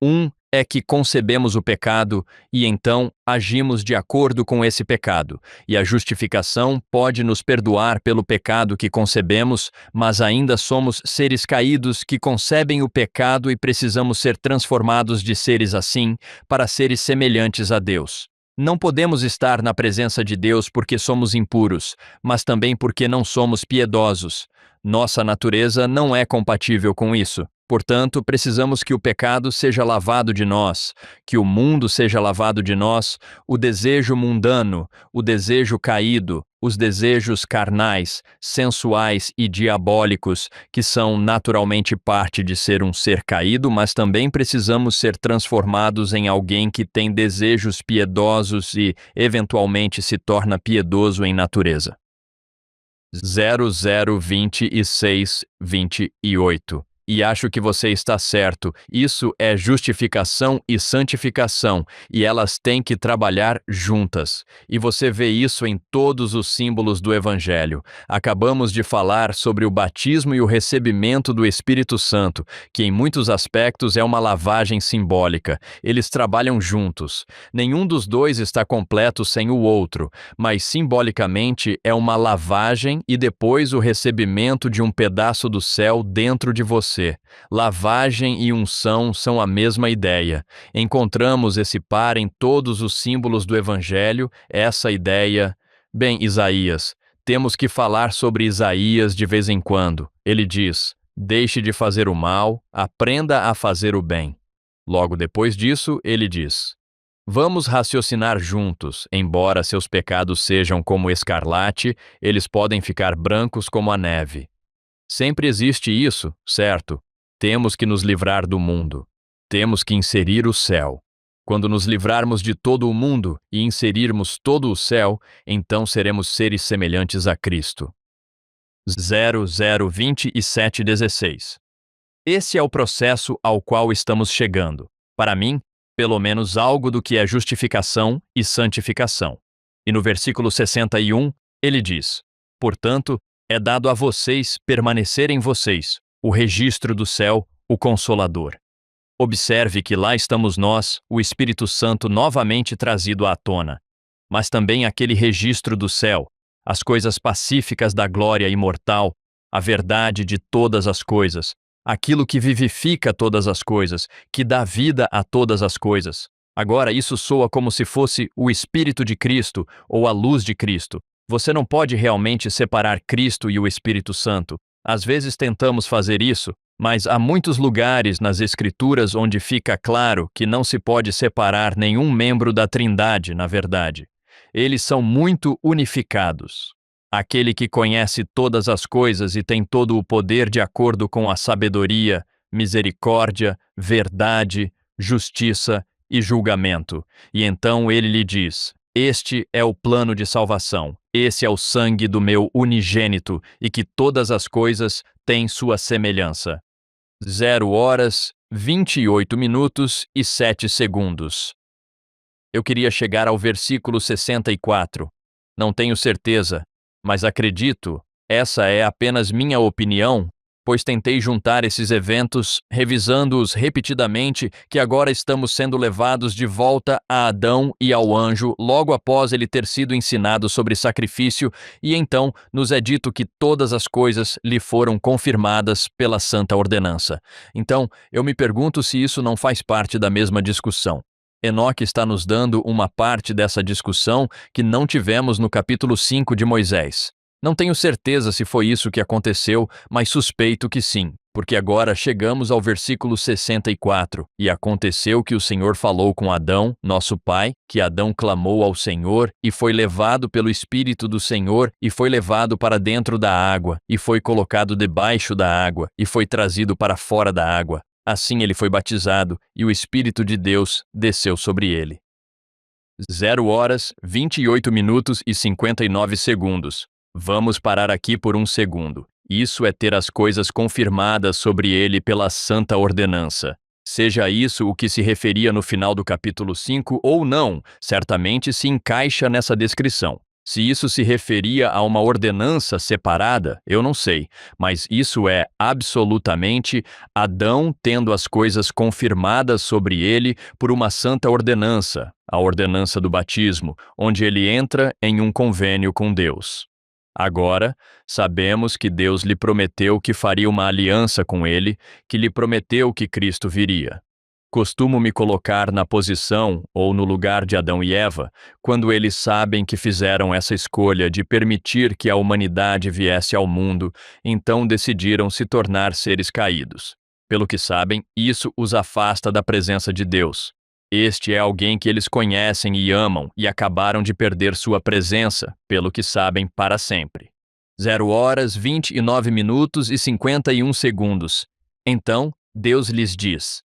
Um é que concebemos o pecado e então agimos de acordo com esse pecado, e a justificação pode nos perdoar pelo pecado que concebemos, mas ainda somos seres caídos que concebem o pecado e precisamos ser transformados de seres assim para seres semelhantes a Deus. Não podemos estar na presença de Deus porque somos impuros, mas também porque não somos piedosos. Nossa natureza não é compatível com isso. Portanto, precisamos que o pecado seja lavado de nós, que o mundo seja lavado de nós, o desejo mundano, o desejo caído, os desejos carnais, sensuais e diabólicos, que são naturalmente parte de ser um ser caído, mas também precisamos ser transformados em alguém que tem desejos piedosos e, eventualmente, se torna piedoso em natureza. 0026:28. E acho que você está certo. Isso é justificação e santificação, e elas têm que trabalhar juntas. E você vê isso em todos os símbolos do Evangelho. Acabamos de falar sobre o batismo e o recebimento do Espírito Santo, que em muitos aspectos é uma lavagem simbólica. Eles trabalham juntos. Nenhum dos dois está completo sem o outro, mas simbolicamente é uma lavagem e depois o recebimento de um pedaço do céu dentro de você. Lavagem e unção são a mesma ideia. Encontramos esse par em todos os símbolos do Evangelho, essa ideia. Bem, Isaías, temos que falar sobre Isaías de vez em quando. Ele diz: deixe de fazer o mal, aprenda a fazer o bem. Logo depois disso, ele diz: vamos raciocinar juntos. Embora seus pecados sejam como escarlate, eles podem ficar brancos como a neve. Sempre existe isso, certo? Temos que nos livrar do mundo. Temos que inserir o céu. Quando nos livrarmos de todo o mundo e inserirmos todo o céu, então seremos seres semelhantes a Cristo. 0027:16. Esse é o processo ao qual estamos chegando. Para mim, pelo menos algo do que é justificação e santificação. E no versículo 61, ele diz: portanto, é dado a vocês permanecer em vocês, o registro do céu, o Consolador. Observe que lá estamos nós, o Espírito Santo novamente trazido à tona. Mas também aquele registro do céu, as coisas pacíficas da glória imortal, a verdade de todas as coisas, aquilo que vivifica todas as coisas, que dá vida a todas as coisas. Agora isso soa como se fosse o Espírito de Cristo ou a luz de Cristo. Você não pode realmente separar Cristo e o Espírito Santo. Às vezes tentamos fazer isso, mas há muitos lugares nas Escrituras onde fica claro que não se pode separar nenhum membro da Trindade, na verdade. Eles são muito unificados. Aquele que conhece todas as coisas e tem todo o poder de acordo com a sabedoria, misericórdia, verdade, justiça e julgamento. E então ele lhe diz: este é o plano de salvação. Esse é o sangue do meu unigênito, e que todas as coisas têm sua semelhança. 0:28:07. Eu queria chegar ao versículo 64. Não tenho certeza, mas acredito, essa é apenas minha opinião, pois tentei juntar esses eventos, revisando-os repetidamente, que agora estamos sendo levados de volta a Adão e ao anjo, logo após ele ter sido ensinado sobre sacrifício, e então nos é dito que todas as coisas lhe foram confirmadas pela santa ordenança. Então, eu me pergunto se isso não faz parte da mesma discussão. Enoque está nos dando uma parte dessa discussão que não tivemos no capítulo 5 de Moisés. Não tenho certeza se foi isso que aconteceu, mas suspeito que sim, porque agora chegamos ao versículo 64. E aconteceu que o Senhor falou com Adão, nosso pai, que Adão clamou ao Senhor, e foi levado pelo Espírito do Senhor, e foi levado para dentro da água, e foi colocado debaixo da água, e foi trazido para fora da água. Assim ele foi batizado, e o Espírito de Deus desceu sobre ele. 0:28:59. Vamos parar aqui por um segundo. Isso é ter as coisas confirmadas sobre ele pela santa ordenança. Seja isso o que se referia no final do capítulo 5 ou não, certamente se encaixa nessa descrição. Se isso se referia a uma ordenança separada, eu não sei, mas isso é absolutamente Adão tendo as coisas confirmadas sobre ele por uma santa ordenança, a ordenança do batismo, onde ele entra em um convênio com Deus. Agora, sabemos que Deus lhe prometeu que faria uma aliança com ele, que lhe prometeu que Cristo viria. Costumo me colocar na posição ou no lugar de Adão e Eva, quando eles sabem que fizeram essa escolha de permitir que a humanidade viesse ao mundo, então decidiram se tornar seres caídos. Pelo que sabem, isso os afasta da presença de Deus. Este é alguém que eles conhecem e amam e acabaram de perder sua presença, pelo que sabem para sempre. 0 horas, 29 minutos e 51 segundos. Então, Deus lhes diz: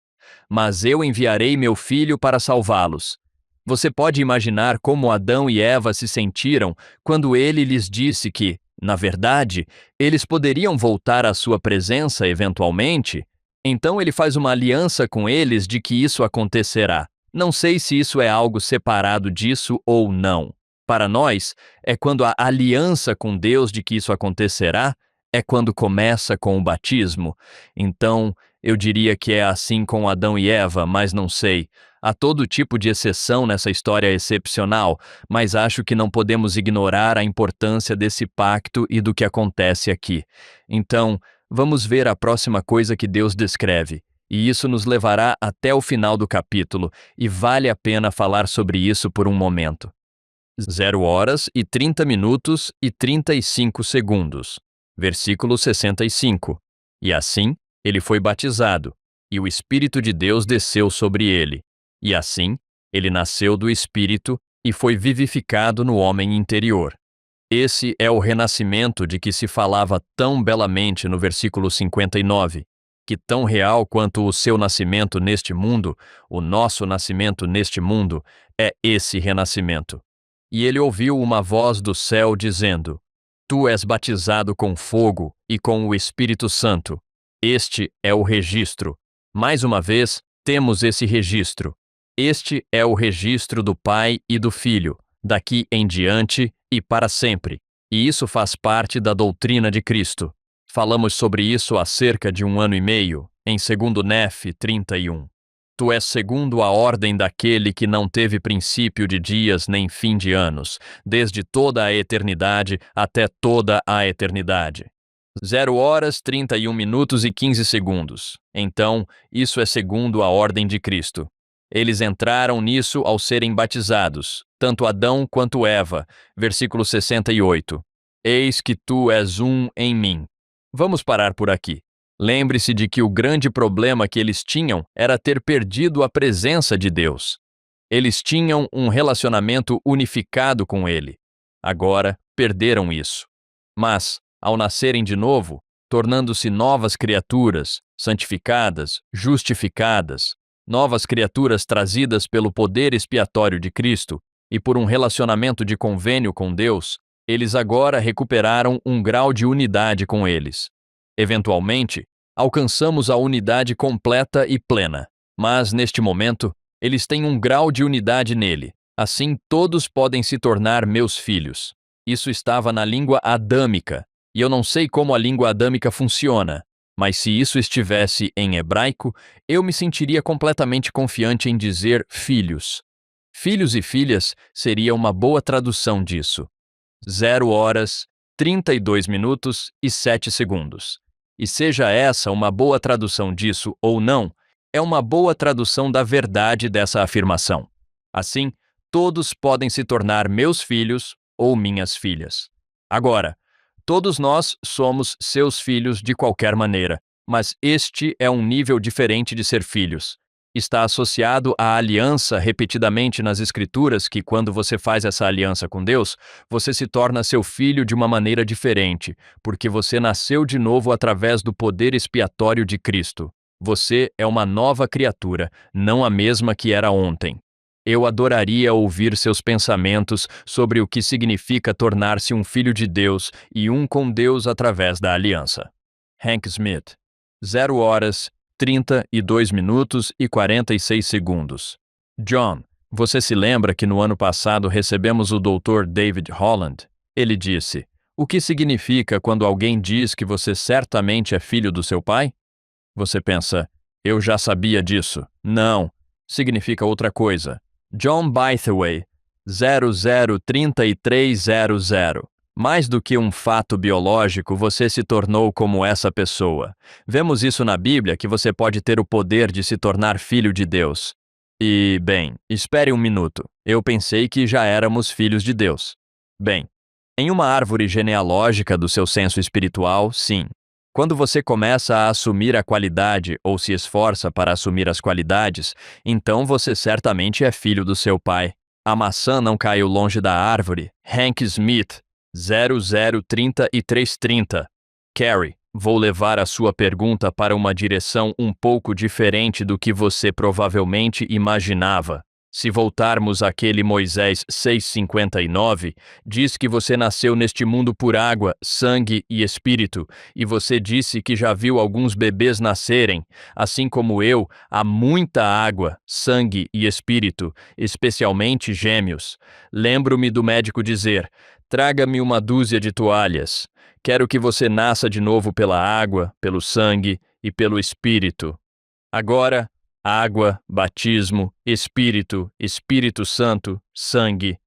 Mas eu enviarei meu filho para salvá-los. Você pode imaginar como Adão e Eva se sentiram quando ele lhes disse que, na verdade, eles poderiam voltar à sua presença eventualmente? Então ele faz uma aliança com eles de que isso acontecerá. Não sei se isso é algo separado disso ou não. Para nós, é quando a aliança com Deus de que isso acontecerá é quando começa com o batismo. Então, eu diria que é assim com Adão e Eva, mas não sei. Há todo tipo de exceção nessa história excepcional, mas acho que não podemos ignorar a importância desse pacto e do que acontece aqui. Então, vamos ver a próxima coisa que Deus descreve. E isso nos levará até o final do capítulo, e vale a pena falar sobre isso por um momento. 0 horas e 30 minutos e 35 segundos. Versículo 65. E assim, ele foi batizado, e o Espírito de Deus desceu sobre ele. E assim, ele nasceu do Espírito e foi vivificado no homem interior. Esse é o renascimento de que se falava tão belamente no versículo 59, que tão real quanto o seu nascimento neste mundo, o nosso nascimento neste mundo, é esse renascimento. E ele ouviu uma voz do céu dizendo: Tu és batizado com fogo e com o Espírito Santo. Este é o registro. Mais uma vez, temos esse registro. Este é o registro do Pai e do Filho, daqui em diante e para sempre. E isso faz parte da doutrina de Cristo. Falamos sobre isso há cerca de 1 ano e meio, em 2 Nef 31. Tu és segundo a ordem daquele que não teve princípio de dias nem fim de anos, desde toda a eternidade até toda a eternidade. 0 horas, 31 minutos e 15 segundos. Então, isso é segundo a ordem de Cristo. Eles entraram nisso ao serem batizados, tanto Adão quanto Eva. Versículo 68. Eis que tu és um em mim. Vamos parar por aqui. Lembre-se de que o grande problema que eles tinham era ter perdido a presença de Deus. Eles tinham um relacionamento unificado com Ele. Agora, perderam isso. Mas, ao nascerem de novo, tornando-se novas criaturas, santificadas, justificadas, novas criaturas trazidas pelo poder expiatório de Cristo e por um relacionamento de convênio com Deus, eles agora recuperaram um grau de unidade com eles. Eventualmente, alcançamos a unidade completa e plena, mas neste momento, eles têm um grau de unidade nele. Assim, todos podem se tornar meus filhos. Isso estava na língua adâmica, e eu não sei como a língua adâmica funciona, mas se isso estivesse em hebraico, eu me sentiria completamente confiante em dizer filhos. Filhos e filhas seria uma boa tradução disso. 0 horas, 32 minutos e 7 segundos. E seja essa uma boa tradução disso ou não, é uma boa tradução da verdade dessa afirmação. Assim, todos podem se tornar meus filhos ou minhas filhas. Agora, todos nós somos seus filhos de qualquer maneira, mas este é um nível diferente de ser filhos. Está associado à aliança repetidamente nas Escrituras que, quando você faz essa aliança com Deus, você se torna seu filho de uma maneira diferente, porque você nasceu de novo através do poder expiatório de Cristo. Você é uma nova criatura, não a mesma que era ontem. Eu adoraria ouvir seus pensamentos sobre o que significa tornar-se um filho de Deus e um com Deus através da aliança. Hank Smith. 0 horas, 32 minutos e 46 segundos. John, você se lembra que no ano passado recebemos o Dr. David Holland? Ele disse: o que significa quando alguém diz que você certamente é filho do seu pai? Você pensa: eu já sabia disso. Não, significa outra coisa. John Bytheway, 003300. Mais do que um fato biológico, você se tornou como essa pessoa. Vemos isso na Bíblia, que você pode ter o poder de se tornar filho de Deus. E, bem, espere um minuto. Eu pensei que já éramos filhos de Deus. Bem, em uma árvore genealógica do seu senso espiritual, sim. Quando você começa a assumir a qualidade ou se esforça para assumir as qualidades, então você certamente é filho do seu pai. A maçã não caiu longe da árvore. Hank Smith, 003330. Carrie, vou levar a sua pergunta para uma direção um pouco diferente do que você provavelmente imaginava. Se voltarmos àquele Moisés 6:59, diz que você nasceu neste mundo por água, sangue e espírito, e você disse que já viu alguns bebês nascerem, assim como eu, há muita água, sangue e espírito, especialmente gêmeos. Lembro-me do médico dizer: traga-me uma dúzia de toalhas. Quero que você nasça de novo pela água, pelo sangue e pelo espírito. Agora, água, batismo, Espírito, Espírito Santo, sangue.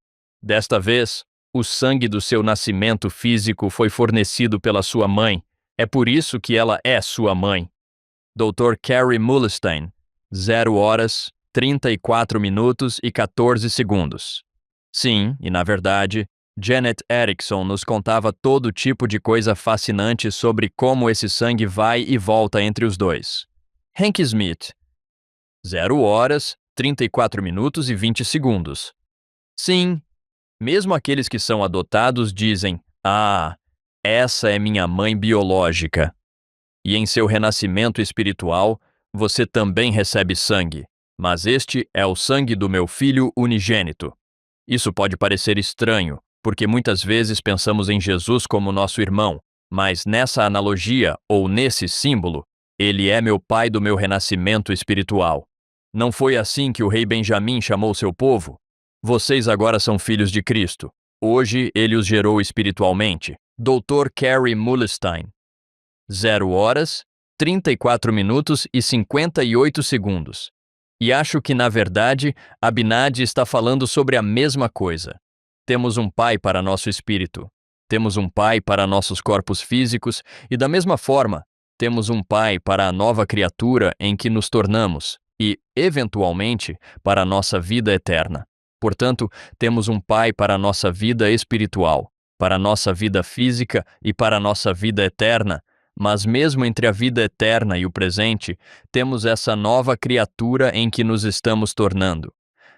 Desta vez, o sangue do seu nascimento físico foi fornecido pela sua mãe. É por isso que ela é sua mãe. Dr. Carrie Mulestein, 0 horas, 34 minutos e 14 segundos. Sim, e na verdade, Janet Erickson nos contava todo tipo de coisa fascinante sobre como esse sangue vai e volta entre os dois. Hank Smith, 0 horas, 34 minutos e 20 segundos. Sim, mesmo aqueles que são adotados dizem: ah, essa é minha mãe biológica. E em seu renascimento espiritual, você também recebe sangue, mas este é o sangue do meu filho unigênito. Isso pode parecer estranho, porque muitas vezes pensamos em Jesus como nosso irmão, mas nessa analogia ou nesse símbolo, ele é meu pai do meu renascimento espiritual. Não foi assim que o rei Benjamim chamou seu povo? Vocês agora são filhos de Cristo. Hoje ele os gerou espiritualmente. Dr. Carrie Mulestein. 0 horas, 34 minutos e 58 segundos. E acho que, na verdade, Abinadi está falando sobre a mesma coisa. Temos um pai para nosso espírito. Temos um pai para nossos corpos físicos e, da mesma forma, temos um pai para a nova criatura em que nos tornamos e, eventualmente, para a nossa vida eterna. Portanto, temos um pai para a nossa vida espiritual, para a nossa vida física e para a nossa vida eterna, mas mesmo entre a vida eterna e o presente, temos essa nova criatura em que nos estamos tornando.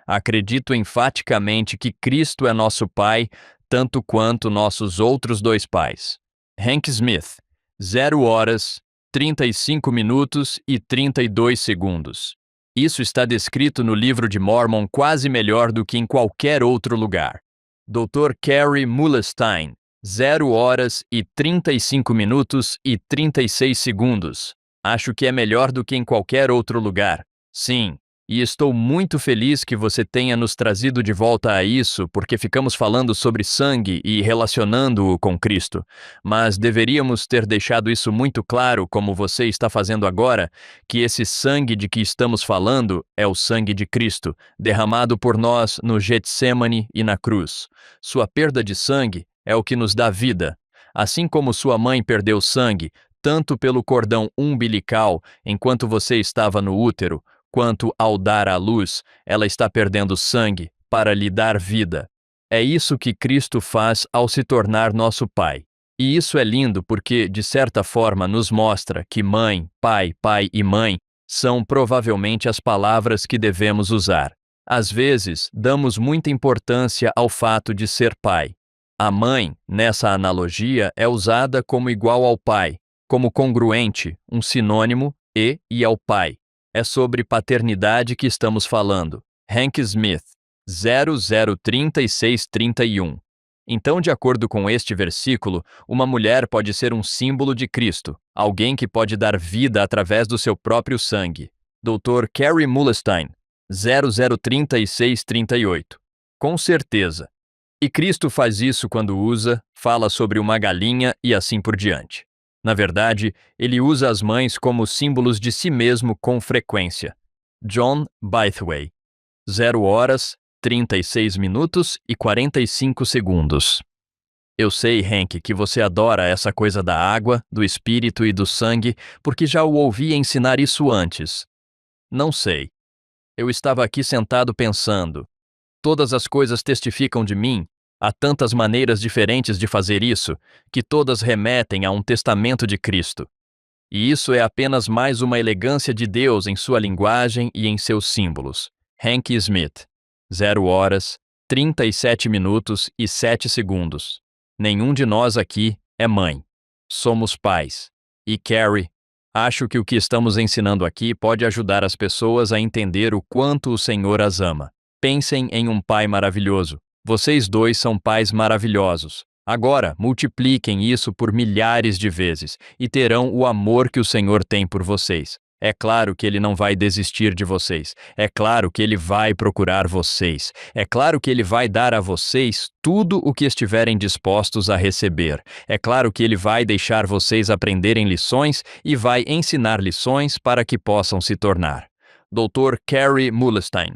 Acredito enfaticamente que Cristo é nosso Pai, tanto quanto nossos outros dois pais. Hank Smith, 0 horas, 35 minutos e 32 segundos. Isso está descrito no livro de Mormon quase melhor do que em qualquer outro lugar. Dr. Carrie Mulestein, 0 horas e 35 minutos e 36 segundos. Acho que é melhor do que em qualquer outro lugar. Sim, e estou muito feliz que você tenha nos trazido de volta a isso, porque ficamos falando sobre sangue e relacionando-o com Cristo. Mas deveríamos ter deixado isso muito claro, como você está fazendo agora, que esse sangue de que estamos falando é o sangue de Cristo, derramado por nós no Getsemane e na cruz. Sua perda de sangue é o que nos dá vida. Assim como sua mãe perdeu sangue, tanto pelo cordão umbilical, enquanto você estava no útero, quanto ao dar à luz, ela está perdendo sangue para lhe dar vida. É isso que Cristo faz ao se tornar nosso Pai. E isso é lindo porque, de certa forma, nos mostra que mãe, pai, pai e mãe são provavelmente as palavras que devemos usar. Às vezes, damos muita importância ao fato de ser pai. A mãe, nessa analogia, é usada como igual ao pai, como congruente, um sinônimo, e ao pai. É sobre paternidade que estamos falando. Hank Smith, 003631. Então, de acordo com este versículo, uma mulher pode ser um símbolo de Cristo, alguém que pode dar vida através do seu próprio sangue. Dr. Carrie Mulestein, 003638. Com certeza. E Cristo faz isso quando fala sobre uma galinha e assim por diante. Na verdade, ele usa as mães como símbolos de si mesmo com frequência. John Bythway, 0 horas, 36 minutos e 45 segundos. Eu sei, Hank, que você adora essa coisa da água, do espírito e do sangue, porque já o ouvi ensinar isso antes. Não sei. Eu estava aqui sentado pensando. Todas as coisas testificam de mim. Há tantas maneiras diferentes de fazer isso, que todas remetem a um testamento de Cristo. E isso é apenas mais uma elegância de Deus em sua linguagem e em seus símbolos. Hank Smith, 0 horas, 37 minutos e 7 segundos. Nenhum de nós aqui é mãe. Somos pais. E Carrie, acho que o que estamos ensinando aqui pode ajudar as pessoas a entender o quanto o Senhor as ama. Pensem em um pai maravilhoso. Vocês dois são pais maravilhosos. Agora, multipliquem isso por milhares de vezes e terão o amor que o Senhor tem por vocês. É claro que Ele não vai desistir de vocês. É claro que Ele vai procurar vocês. É claro que Ele vai dar a vocês tudo o que estiverem dispostos a receber. É claro que Ele vai deixar vocês aprenderem lições e vai ensinar lições para que possam se tornar. Dr. Carrie Mulestein,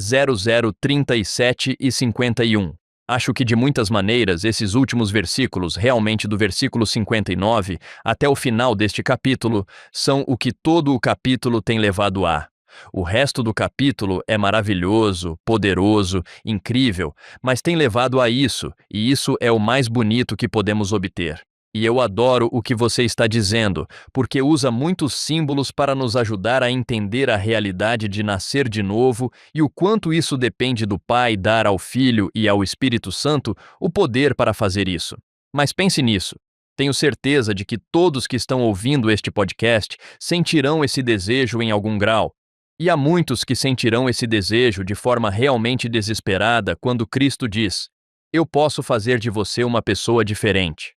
0037 e 51. Acho que de muitas maneiras esses últimos versículos, realmente do versículo 59 até o final deste capítulo, são o que todo o capítulo tem levado a. O resto do capítulo é maravilhoso, poderoso, incrível, mas tem levado a isso, e isso é o mais bonito que podemos obter. E eu adoro o que você está dizendo, porque usa muitos símbolos para nos ajudar a entender a realidade de nascer de novo e o quanto isso depende do Pai dar ao Filho e ao Espírito Santo o poder para fazer isso. Mas pense nisso. Tenho certeza de que todos que estão ouvindo este podcast sentirão esse desejo em algum grau. E há muitos que sentirão esse desejo de forma realmente desesperada quando Cristo diz: "Eu posso fazer de você uma pessoa diferente."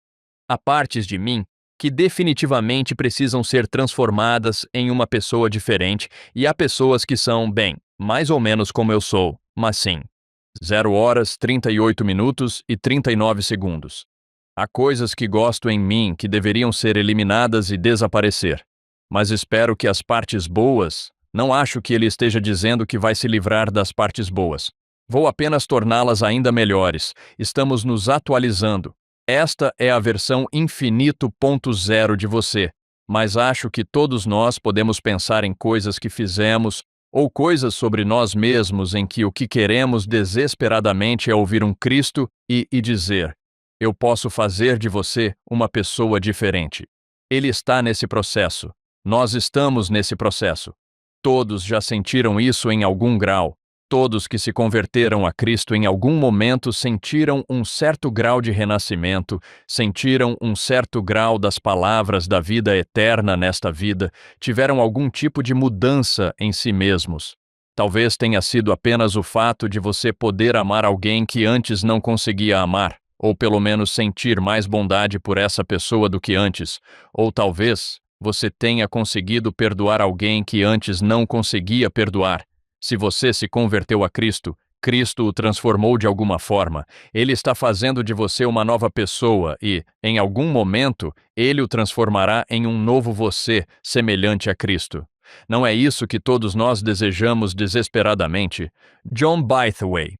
Há partes de mim que definitivamente precisam ser transformadas em uma pessoa diferente e há pessoas que são, bem, mais ou menos como eu sou, mas sim. 0 horas, 38 minutos e 39 segundos. Há coisas que gosto em mim que deveriam ser eliminadas e desaparecer. Mas espero que as partes boas, não acho que ele esteja dizendo que vai se livrar das partes boas. Vou apenas torná-las ainda melhores. Estamos nos atualizando. Esta é a versão infinito.0 de você, mas acho que todos nós podemos pensar em coisas que fizemos ou coisas sobre nós mesmos em que o que queremos desesperadamente é ouvir um Cristo e dizer: "Eu posso fazer de você uma pessoa diferente." Ele está nesse processo. Nós estamos nesse processo. Todos já sentiram isso em algum grau. Todos que se converteram a Cristo em algum momento sentiram um certo grau de renascimento, sentiram um certo grau das palavras da vida eterna nesta vida, tiveram algum tipo de mudança em si mesmos. Talvez tenha sido apenas o fato de você poder amar alguém que antes não conseguia amar, ou pelo menos sentir mais bondade por essa pessoa do que antes, ou talvez você tenha conseguido perdoar alguém que antes não conseguia perdoar. Se você se converteu a Cristo, Cristo o transformou de alguma forma. Ele está fazendo de você uma nova pessoa e, em algum momento, Ele o transformará em um novo você, semelhante a Cristo. Não é isso que todos nós desejamos desesperadamente? John Bytheway,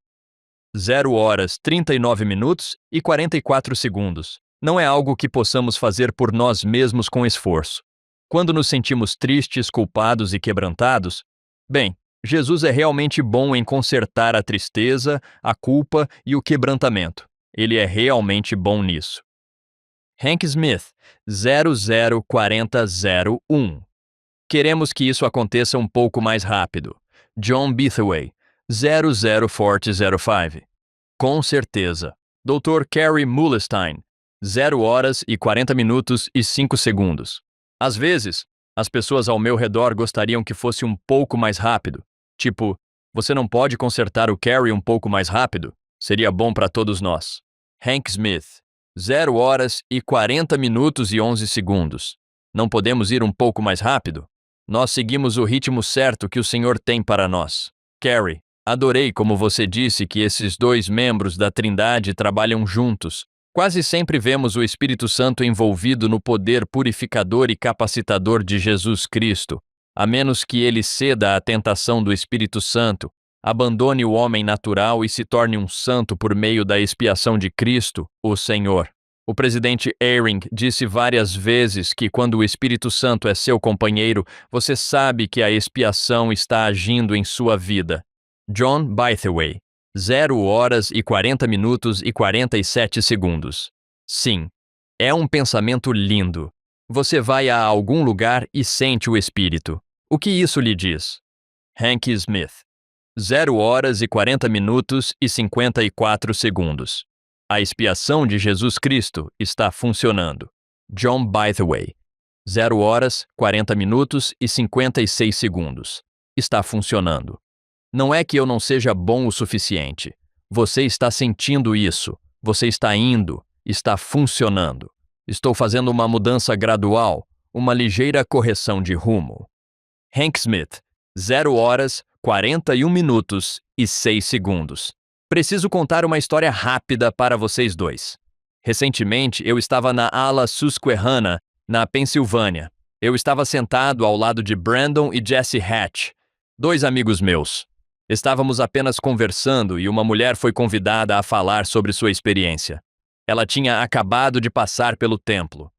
0 horas, 39 minutos e 44 segundos. Não é algo que possamos fazer por nós mesmos com esforço. Quando nos sentimos tristes, culpados e quebrantados, bem, Jesus é realmente bom em consertar a tristeza, a culpa e o quebrantamento. Ele é realmente bom nisso. Hank Smith, 004001. Queremos que isso aconteça um pouco mais rápido. John Bytheway, 004005. Com certeza. Dr. Carrie Mulestein, 0 horas e 40 minutos e 5 segundos. Às vezes, as pessoas ao meu redor gostariam que fosse um pouco mais rápido. Tipo, você não pode consertar o Carrie um pouco mais rápido? Seria bom para todos nós. Hank Smith, 0 horas e 40 minutos e 11 segundos. Não podemos ir um pouco mais rápido? Nós seguimos o ritmo certo que o Senhor tem para nós. Carrie, adorei como você disse que esses dois membros da Trindade trabalham juntos. Quase sempre vemos o Espírito Santo envolvido no poder purificador e capacitador de Jesus Cristo. A menos que ele ceda à tentação do Espírito Santo, abandone o homem natural e se torne um santo por meio da expiação de Cristo, o Senhor. O presidente Eyring disse várias vezes que quando o Espírito Santo é seu companheiro, você sabe que a expiação está agindo em sua vida. John Bytheway, 0 horas e 40 minutos e 47 segundos. Sim, é um pensamento lindo. Você vai a algum lugar e sente o Espírito. O que isso lhe diz? Hank Smith. 0 horas e 40 minutos e 54 segundos. A expiação de Jesus Cristo está funcionando. John Bytheway. 0 horas, 40 minutos e 56 segundos. Está funcionando. Não é que eu não seja bom o suficiente. Você está sentindo isso. Você está indo. Está funcionando. Estou fazendo uma mudança gradual, uma ligeira correção de rumo. Hank Smith. 0 horas, 41 minutos e 6 segundos. Preciso contar uma história rápida para vocês dois. Recentemente, eu estava na ala Susquehanna, na Pensilvânia. Eu estava sentado ao lado de Brandon e Jesse Hatch, 2 amigos meus. Estávamos apenas conversando e uma mulher foi convidada a falar sobre sua experiência. Ela tinha acabado de passar pelo templo.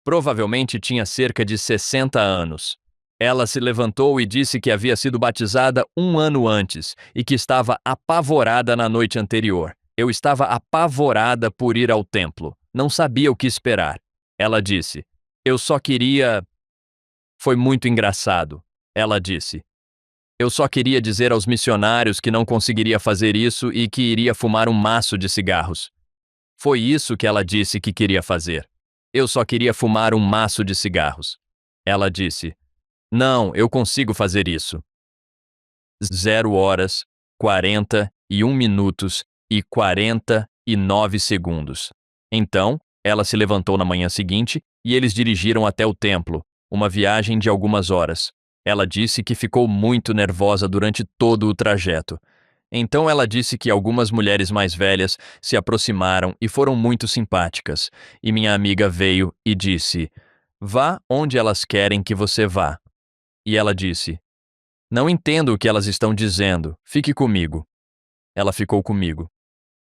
Provavelmente tinha cerca de 60 anos. Ela se levantou e disse que havia sido batizada 1 ano antes e que estava apavorada na noite anterior. Eu estava apavorada por ir ao templo. Não sabia o que esperar. Ela disse, eu só queria... Foi muito engraçado. Ela disse, eu só queria dizer aos missionários que não conseguiria fazer isso e que iria fumar um maço de cigarros. Foi isso que ela disse que queria fazer. Eu só queria fumar um maço de cigarros. Ela disse, não, eu consigo fazer isso. 0 horas, 41 minutos e 49 segundos. Então, ela se levantou na manhã seguinte e eles dirigiram até o templo, uma viagem de algumas horas. Ela disse que ficou muito nervosa durante todo o trajeto. Então ela disse que algumas mulheres mais velhas se aproximaram e foram muito simpáticas. E minha amiga veio e disse, vá onde elas querem que você vá. E ela disse, não entendo o que elas estão dizendo, fique comigo. Ela ficou comigo.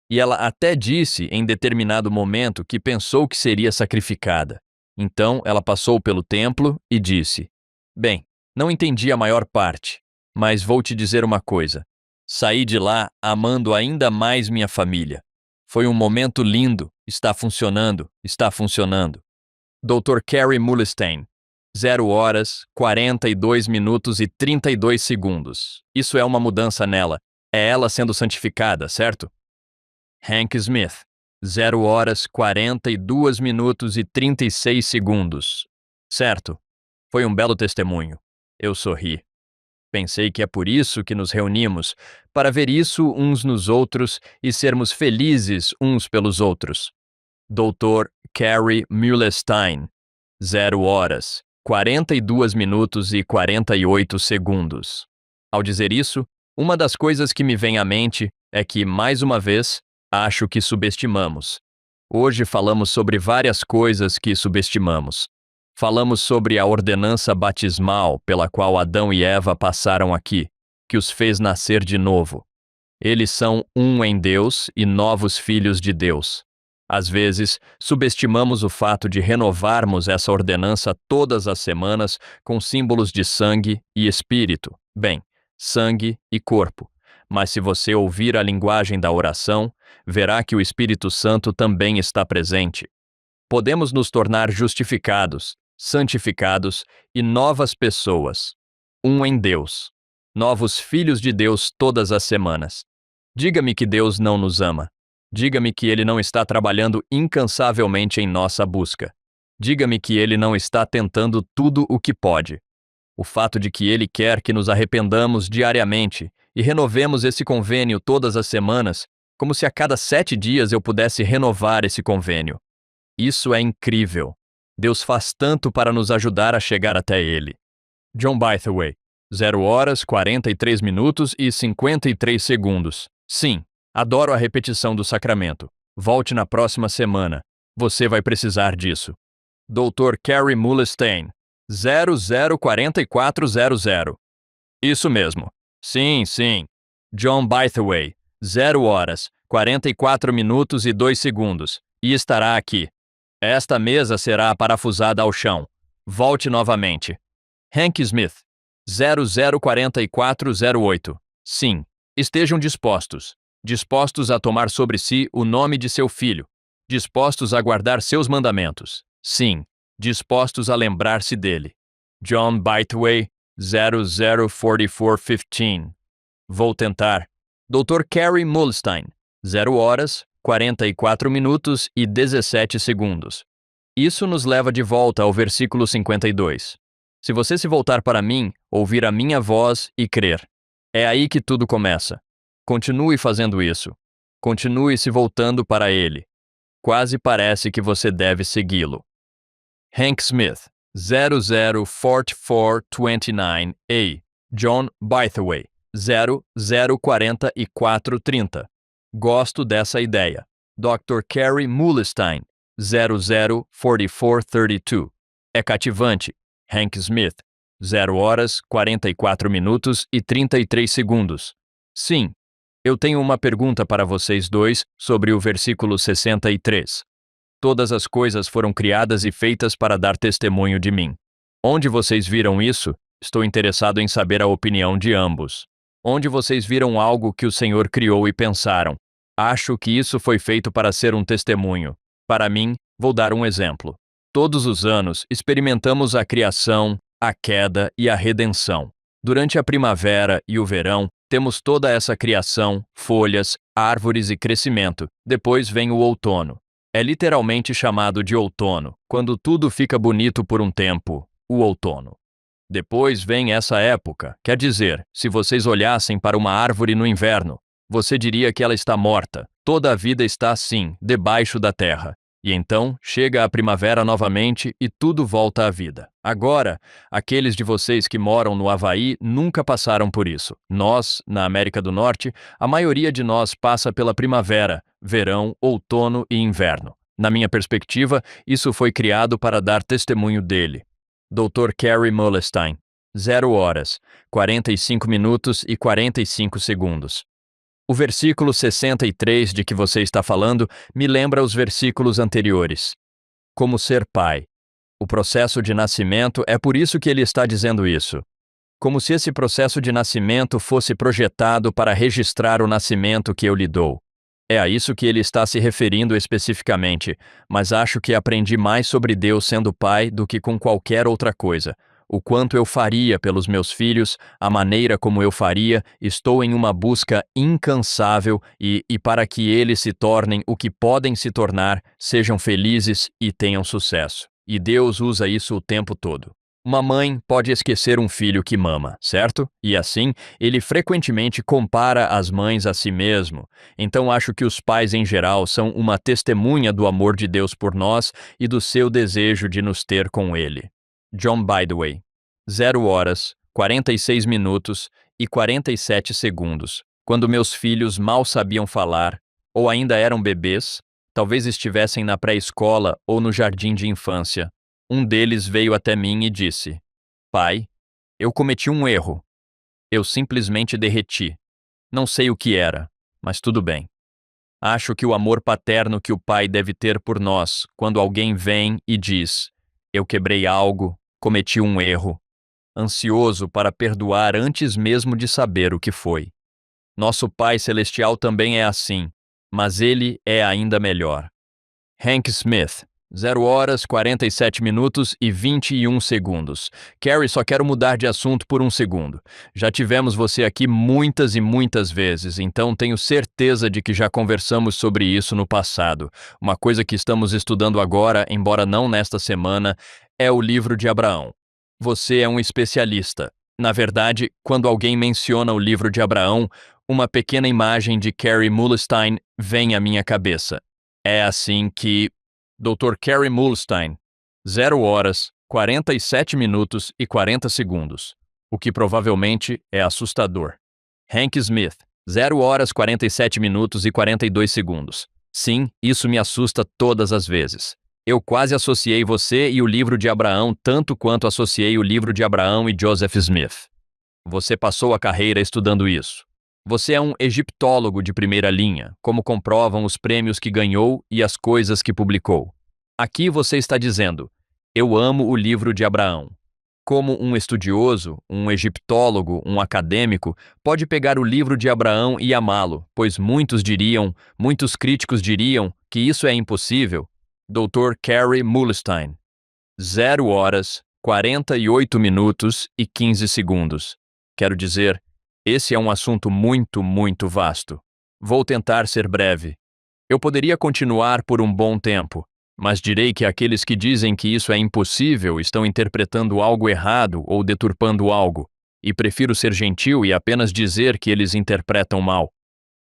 E ela até disse em determinado momento que pensou que seria sacrificada. Então ela passou pelo templo e disse, bem, não entendi a maior parte, mas vou te dizer uma coisa. Saí de lá amando ainda mais minha família. Foi um momento lindo, está funcionando, está funcionando. Dr. Carrie Mulestein. 0 horas, 42 minutos e 32 segundos. Isso é uma mudança nela. É ela sendo santificada, certo? Hank Smith. 0 horas, 42 minutos e 36 segundos. Certo. Foi um belo testemunho. Eu sorri. Pensei que é por isso que nos reunimos, para ver isso uns nos outros e sermos felizes uns pelos outros. Dr. Carrie Mulestein. 0 horas, 42 minutos e 48 segundos. Ao dizer isso, uma das coisas que me vem à mente é que, mais uma vez, acho que subestimamos. Hoje falamos sobre várias coisas que subestimamos. Falamos sobre a ordenança batismal pela qual Adão e Eva passaram aqui, que os fez nascer de novo. Eles são um em Deus e novos filhos de Deus. Às vezes, subestimamos o fato de renovarmos essa ordenança todas as semanas com símbolos de sangue e espírito. Bem, sangue e corpo. Mas se você ouvir a linguagem da oração, verá que o Espírito Santo também está presente. Podemos nos tornar justificados, santificados e novas pessoas. Um em Deus. Novos filhos de Deus todas as semanas. Diga-me que Deus não nos ama. Diga-me que Ele não está trabalhando incansavelmente em nossa busca. Diga-me que Ele não está tentando tudo o que pode. O fato de que Ele quer que nos arrependamos diariamente e renovemos esse convênio todas as semanas, como se a cada 7 dias eu pudesse renovar esse convênio. Isso é incrível. Deus faz tanto para nos ajudar a chegar até Ele. John Bytheway. 0 horas, 43 minutos e 53 segundos. Sim, adoro a repetição do sacramento. Volte na próxima semana. Você vai precisar disso. Dr. Carrie Mulestein. 004400. Isso mesmo. Sim, sim. John Bytheway. 0 horas, 44 minutos e 2 segundos. E estará aqui. Esta mesa será parafusada ao chão. Volte novamente. Hank Smith. 004408. Sim. Estejam dispostos. Dispostos a tomar sobre si o nome de seu filho. Dispostos a guardar seus mandamentos. Sim. dispostos a lembrar-se dele. John Bytheway, 004415. Vou tentar. Dr. Carey Muhlestein, 0 horas, 44 minutos e 17 segundos. Isso nos leva de volta ao versículo 52. Se você se voltar para mim, ouvir a minha voz e crer. É aí que tudo começa. Continue fazendo isso. Continue se voltando para ele. Quase parece que você deve segui-lo. Hank Smith, 004429A. John Bytheway, 004430. Gosto dessa ideia. Dr. Carey Muhlestein, 004432. É cativante. Hank Smith, 0 horas, 44 minutos e 33 segundos. Sim, eu tenho uma pergunta para vocês dois sobre o versículo 63. Todas as coisas foram criadas e feitas para dar testemunho de mim. Onde vocês viram isso? Estou interessado em saber a opinião de ambos. Onde vocês viram algo que o Senhor criou e pensaram? Acho que isso foi feito para ser um testemunho. Para mim, vou dar um exemplo. Todos os anos, experimentamos a criação, a queda e a redenção. Durante a primavera e o verão, temos toda essa criação, folhas, árvores e crescimento. Depois vem o outono. É literalmente chamado de outono, quando tudo fica bonito por um tempo, o outono. Depois vem essa época, quer dizer, se vocês olhassem para uma árvore no inverno, você diria que ela está morta. Toda a vida está assim, debaixo da terra. E então chega a primavera novamente e tudo volta à vida. Agora, aqueles de vocês que moram no Havaí nunca passaram por isso. Nós, na América do Norte, a maioria de nós passa pela primavera, verão, outono e inverno. Na minha perspectiva, isso foi criado para dar testemunho dele. Dr. Carey Muhlestein, 0 horas, 45 minutos e 45 segundos. O versículo 63 de que você está falando me lembra os versículos anteriores. Como ser pai. O processo de nascimento é por isso que ele está dizendo isso. Como se esse processo de nascimento fosse projetado para registrar o nascimento que eu lhe dou. É a isso que ele está se referindo especificamente, mas acho que aprendi mais sobre Deus sendo pai do que com qualquer outra coisa. O quanto eu faria pelos meus filhos, a maneira como eu faria, estou em uma busca incansável e para que eles se tornem o que podem se tornar, sejam felizes e tenham sucesso. E Deus usa isso o tempo todo. Uma mãe pode esquecer um filho que mama, certo? E assim, ele frequentemente compara as mães a si mesmo. Então acho que os pais em geral são uma testemunha do amor de Deus por nós e do seu desejo de nos ter com ele. John Bytheway, 0 horas, 46 minutos e 47 segundos. Quando meus filhos mal sabiam falar, ou ainda eram bebês, talvez estivessem na pré-escola ou no jardim de infância, um deles veio até mim e disse: Pai, eu cometi um erro. Eu simplesmente derreti. Não sei o que era, mas tudo bem. Acho que o amor paterno que o pai deve ter por nós, quando alguém vem e diz: Eu quebrei algo, cometi um erro, ansioso para perdoar antes mesmo de saber o que foi. Nosso Pai Celestial também é assim, mas ele é ainda melhor. Hank Smith, 0 horas, 47 minutos e 21 segundos. Carey, só quero mudar de assunto por um segundo. Já tivemos você aqui muitas e muitas vezes, então tenho certeza de que já conversamos sobre isso no passado. Uma coisa que estamos estudando agora, embora não nesta semana, é o livro de Abraão. Você é um especialista. Na verdade, quando alguém menciona o livro de Abraão, uma pequena imagem de Carey Muhlestein vem à minha cabeça. É assim que Dr. Carey Muhlestein, 0 horas, 47 minutos e 40 segundos, o que provavelmente é assustador. Hank Smith, 0 horas, 47 minutos e 42 segundos. Sim, isso me assusta todas as vezes. Eu quase associei você e o livro de Abraão tanto quanto associei o livro de Abraão e Joseph Smith. Você passou a carreira estudando isso. Você é um egiptólogo de primeira linha, como comprovam os prêmios que ganhou e as coisas que publicou. Aqui você está dizendo: eu amo o livro de Abraão. Como um estudioso, um egiptólogo, um acadêmico, pode pegar o livro de Abraão e amá-lo, pois muitos críticos diriam que isso é impossível. Dr. Carey Muhlestein, 0 horas, 48 minutos e 15 segundos. Quero dizer, esse é um assunto muito vasto. Vou tentar ser breve. Eu poderia continuar por um bom tempo, mas direi que aqueles que dizem que isso é impossível estão interpretando algo errado ou deturpando algo, e prefiro ser gentil e apenas dizer que eles interpretam mal.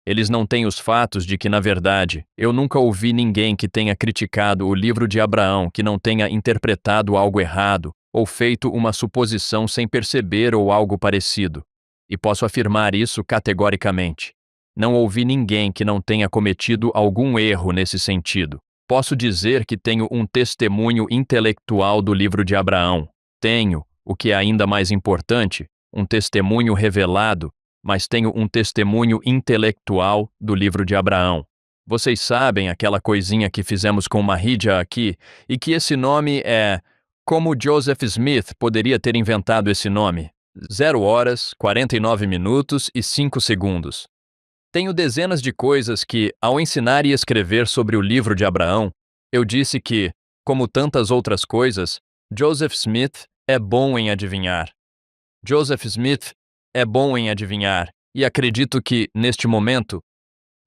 Eles não têm os fatos de que, na verdade, eu nunca ouvi ninguém que tenha criticado o livro de Abraão que não tenha interpretado algo errado ou feito uma suposição sem perceber ou algo parecido. E posso afirmar isso categoricamente. Não ouvi ninguém que não tenha cometido algum erro nesse sentido. Posso dizer que tenho um testemunho intelectual do livro de Abraão. Tenho, o que é ainda mais importante, um testemunho revelado, mas tenho um testemunho intelectual do livro de Abraão. Vocês sabem aquela coisinha que fizemos com Mahidja aqui, e que esse nome é... Como Joseph Smith poderia ter inventado esse nome? 0 horas, 49 minutos e 5 segundos. Tenho dezenas de coisas que, ao ensinar e escrever sobre o livro de Abraão, eu disse que, como tantas outras coisas, Joseph Smith é bom em adivinhar. Joseph Smith é bom em adivinhar, e acredito que, neste momento...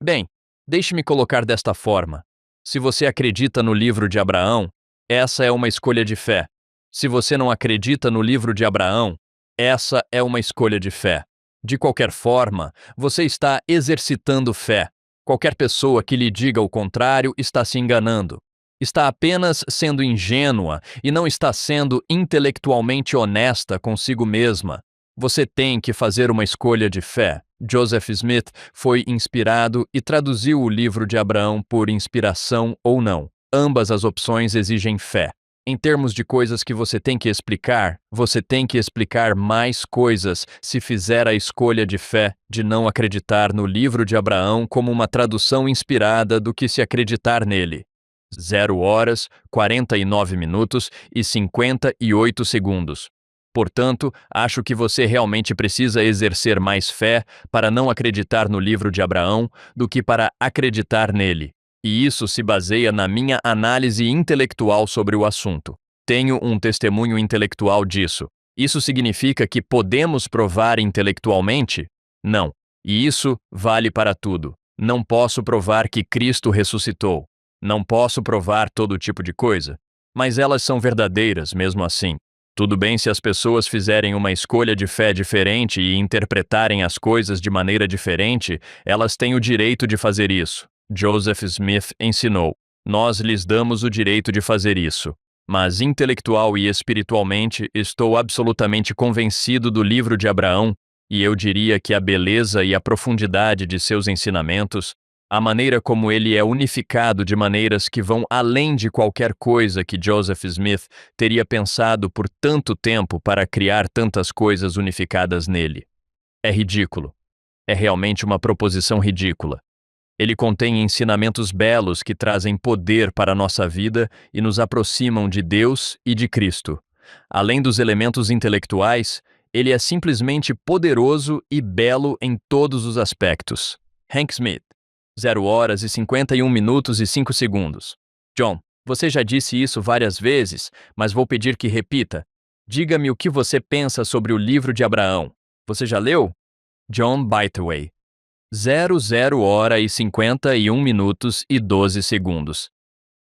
Bem, deixe-me colocar desta forma. Se você acredita no livro de Abraão, essa é uma escolha de fé. Se você não acredita no livro de Abraão, essa é uma escolha de fé. De qualquer forma, você está exercitando fé. Qualquer pessoa que lhe diga o contrário está se enganando. Está apenas sendo ingênua e não está sendo intelectualmente honesta consigo mesma. Você tem que fazer uma escolha de fé. Joseph Smith foi inspirado e traduziu o livro de Abraão por inspiração ou não. Ambas as opções exigem fé. Em termos de coisas que você tem que explicar, você tem que explicar mais coisas se fizer a escolha de fé de não acreditar no livro de Abraão como uma tradução inspirada do que se acreditar nele. 0 horas, 49 minutos e 58 segundos. Portanto, acho que você realmente precisa exercer mais fé para não acreditar no livro de Abraão do que para acreditar nele. E isso se baseia na minha análise intelectual sobre o assunto. Tenho um testemunho intelectual disso. Isso significa que podemos provar intelectualmente? Não. E isso vale para tudo. Não posso provar que Cristo ressuscitou. Não posso provar todo tipo de coisa. Mas elas são verdadeiras mesmo assim. Tudo bem se as pessoas fizerem uma escolha de fé diferente e interpretarem as coisas de maneira diferente, elas têm o direito de fazer isso. Joseph Smith ensinou: nós lhes damos o direito de fazer isso. Mas intelectual e espiritualmente estou absolutamente convencido do livro de Abraão, e eu diria que a beleza e a profundidade de seus ensinamentos, a maneira como ele é unificado de maneiras que vão além de qualquer coisa que Joseph Smith teria pensado por tanto tempo para criar tantas coisas unificadas nele. É ridículo. É realmente uma proposição ridícula. Ele contém ensinamentos belos que trazem poder para a nossa vida e nos aproximam de Deus e de Cristo. Além dos elementos intelectuais, ele é simplesmente poderoso e belo em todos os aspectos. Hank Smith, 0 horas e 51 minutos e 5 segundos. John, você já disse isso várias vezes, mas vou pedir que repita. Diga-me o que você pensa sobre o livro de Abraão. Você já leu? John Bytheway. 00 hora e 51 minutos e 12 segundos.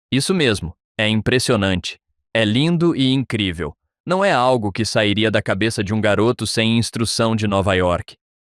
Isso mesmo, é impressionante. É lindo e incrível. Não é algo que sairia da cabeça de um garoto sem instrução de Nova York.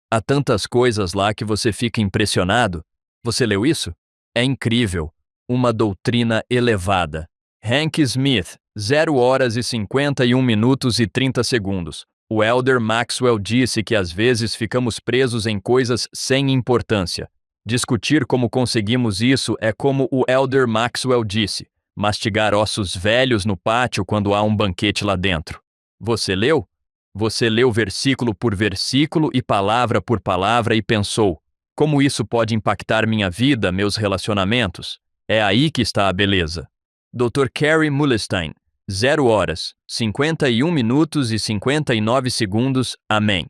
Há tantas coisas lá que você fica impressionado. Você leu isso? É incrível. Uma doutrina elevada. Hank Smith, 0 horas e 51 minutos e 30 segundos. O Elder Maxwell disse que às vezes ficamos presos em coisas sem importância. Discutir como conseguimos isso é como o Elder Maxwell disse, mastigar ossos velhos no pátio quando há um banquete lá dentro. Você leu? Você leu versículo por versículo e palavra por palavra e pensou, como isso pode impactar minha vida, meus relacionamentos? É aí que está a beleza. Dr. Carey Mulestein, 0 horas, 51 minutos e 59 segundos, amém.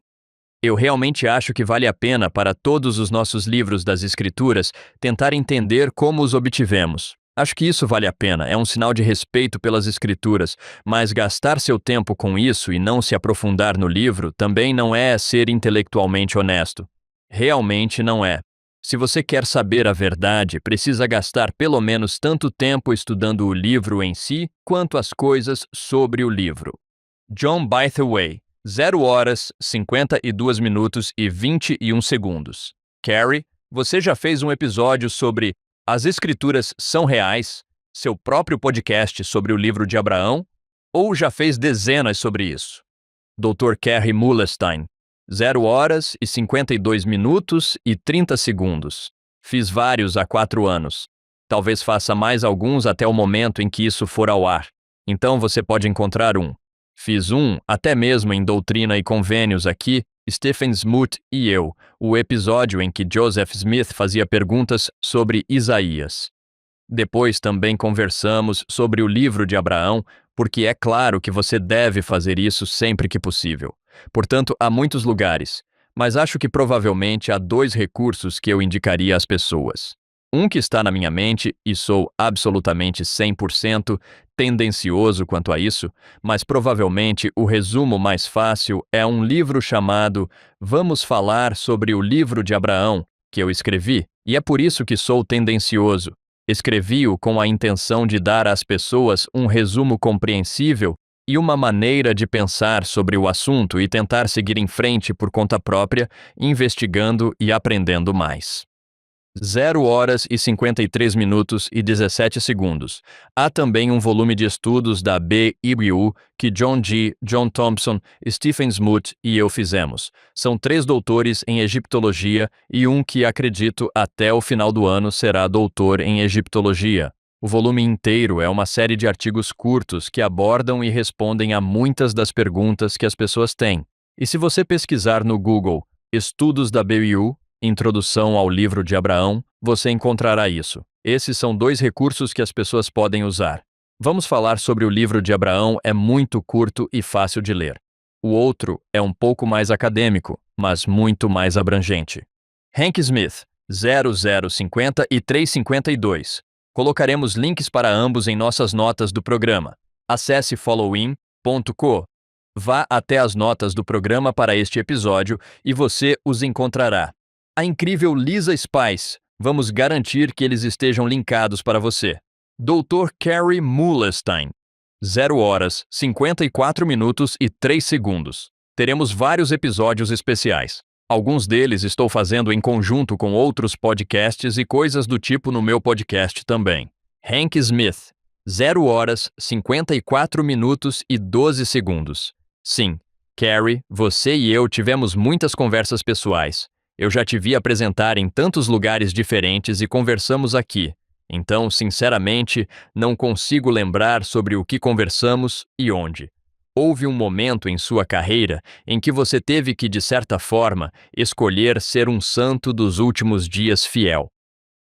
Eu realmente acho que vale a pena para todos os nossos livros das Escrituras tentar entender como os obtivemos. Acho que isso vale a pena, é um sinal de respeito pelas escrituras, mas gastar seu tempo com isso e não se aprofundar no livro também não é ser intelectualmente honesto. Realmente não é. Se você quer saber a verdade, precisa gastar pelo menos tanto tempo estudando o livro em si, quanto as coisas sobre o livro. John Bytheway, 0 horas, 52 minutos e 21 segundos. Carrie, você já fez um episódio sobre As Escrituras São Reais, seu próprio podcast sobre o livro de Abraão, ou já fez dezenas sobre isso? Dr. Carrie Mulestein, 0 horas e 52 minutos e 30 segundos. Fiz vários há 4 anos. Talvez faça mais alguns até o momento em que isso for ao ar. Então você pode encontrar um. Fiz um, até mesmo em Doutrina e Convênios aqui, Stephen Smoot e eu, o episódio em que Joseph Smith fazia perguntas sobre Isaías. Depois também conversamos sobre o livro de Abraão, porque é claro que você deve fazer isso sempre que possível. Portanto, há muitos lugares, mas acho que provavelmente há 2 recursos que eu indicaria às pessoas. Um que está na minha mente, e sou absolutamente 100% tendencioso quanto a isso, mas provavelmente o resumo mais fácil é um livro chamado Vamos Falar sobre o Livro de Abraão, que eu escrevi, e é por isso que sou tendencioso. Escrevi-o com a intenção de dar às pessoas um resumo compreensível e uma maneira de pensar sobre o assunto e tentar seguir em frente por conta própria, investigando e aprendendo mais. 0 horas e 53 minutos e 17 segundos. Há também um volume de estudos da BYU que John Thompson, Stephen Smoot e eu fizemos. São 3 doutores em egiptologia e um que acredito até o final do ano será doutor em egiptologia. O volume inteiro é uma série de artigos curtos que abordam e respondem a muitas das perguntas que as pessoas têm. E se você pesquisar no Google Estudos da BYU, Introdução ao Livro de Abraão, você encontrará isso. Esses são 2 recursos que as pessoas podem usar. Vamos falar sobre o livro de Abraão, é muito curto e fácil de ler. O outro é um pouco mais acadêmico, mas muito mais abrangente. Hank Smith, 0050 e 352. Colocaremos links para ambos em nossas notas do programa. Acesse followin.co. Vá até as notas do programa para este episódio e você os encontrará. A incrível Lisa Spice, vamos garantir que eles estejam linkados para você. Dr. Carrie Mulestein, 0 horas, 54 minutos e 3 segundos. Teremos vários episódios especiais. Alguns deles estou fazendo em conjunto com outros podcasts e coisas do tipo no meu podcast também. Hank Smith, 0 horas, 54 minutos e 12 segundos. Sim, Carrie, você e eu tivemos muitas conversas pessoais. Eu já te vi apresentar em tantos lugares diferentes e conversamos aqui. Então, sinceramente, não consigo lembrar sobre o que conversamos e onde. Houve um momento em sua carreira em que você teve que, de certa forma, escolher ser um santo dos últimos dias fiel.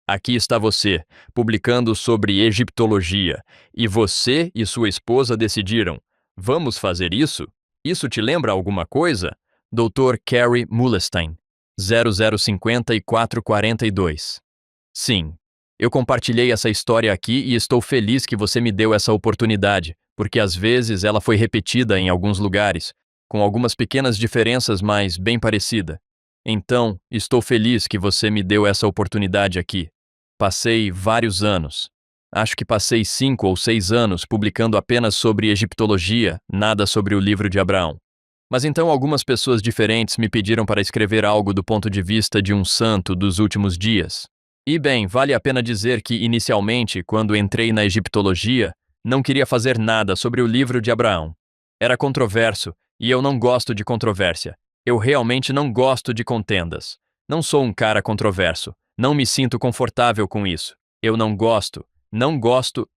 Aqui está você, publicando sobre egiptologia, e você e sua esposa decidiram: vamos fazer isso? Isso te lembra alguma coisa? Dr. Carrie Mulestein, 0050 e 442. Sim, eu compartilhei essa história aqui e estou feliz que você me deu essa oportunidade, porque às vezes ela foi repetida em alguns lugares, com algumas pequenas diferenças, mas bem parecida. Então, estou feliz que você me deu essa oportunidade aqui. Passei vários anos. Acho que passei 5 ou 6 anos publicando apenas sobre egiptologia, nada sobre o livro de Abraão. Mas então algumas pessoas diferentes me pediram para escrever algo do ponto de vista de um santo dos últimos dias. E bem, vale a pena dizer que inicialmente, quando entrei na egiptologia, não queria fazer nada sobre o livro de Abraão. Era controverso, e eu não gosto de controvérsia. Eu realmente não gosto de contendas. Não sou um cara controverso. Não me sinto confortável com isso. Eu não gosto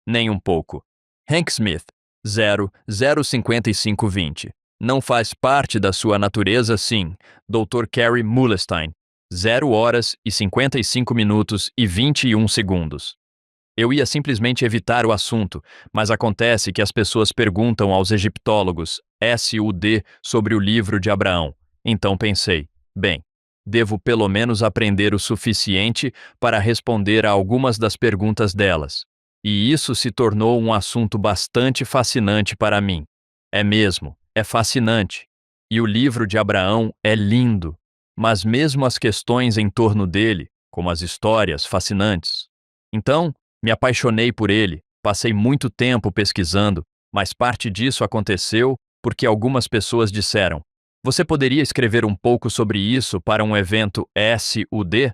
nem um pouco. Hank Smith, 005520. Não faz parte da sua natureza, sim. Dr. Carrie Mulestein, 0 horas e 55 minutos e 21 segundos. Eu ia simplesmente evitar o assunto, mas acontece que as pessoas perguntam aos egiptólogos, SUD, sobre o livro de Abraão. Então pensei, bem, devo pelo menos aprender o suficiente para responder a algumas das perguntas delas. E isso se tornou um assunto bastante fascinante para mim. É mesmo, é fascinante. E o livro de Abraão é lindo, mas mesmo as questões em torno dele, como as histórias fascinantes. Então, me apaixonei por ele, passei muito tempo pesquisando, mas parte disso aconteceu porque algumas pessoas disseram: "Você poderia escrever um pouco sobre isso para um evento SUD?"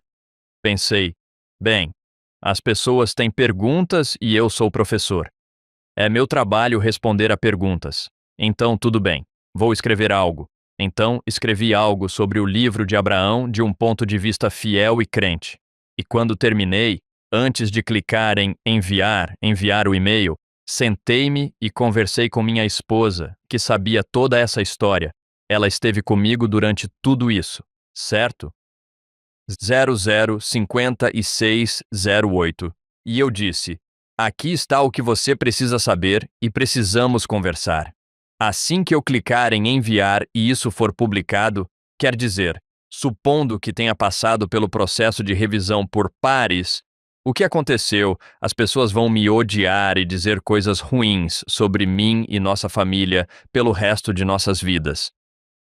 Pensei: bem, as pessoas têm perguntas e eu sou professor. É meu trabalho responder a perguntas. Então, tudo bem, vou escrever algo. Então, escrevi algo sobre o livro de Abraão de um ponto de vista fiel e crente. E quando terminei, antes de clicar em enviar o e-mail, sentei-me e conversei com minha esposa, que sabia toda essa história. Ela esteve comigo durante tudo isso, certo? 005608. E eu disse: "Aqui está o que você precisa saber e precisamos conversar." Assim que eu clicar em enviar e isso for publicado, quer dizer, supondo que tenha passado pelo processo de revisão por pares, o que aconteceu? As pessoas vão me odiar e dizer coisas ruins sobre mim e nossa família pelo resto de nossas vidas.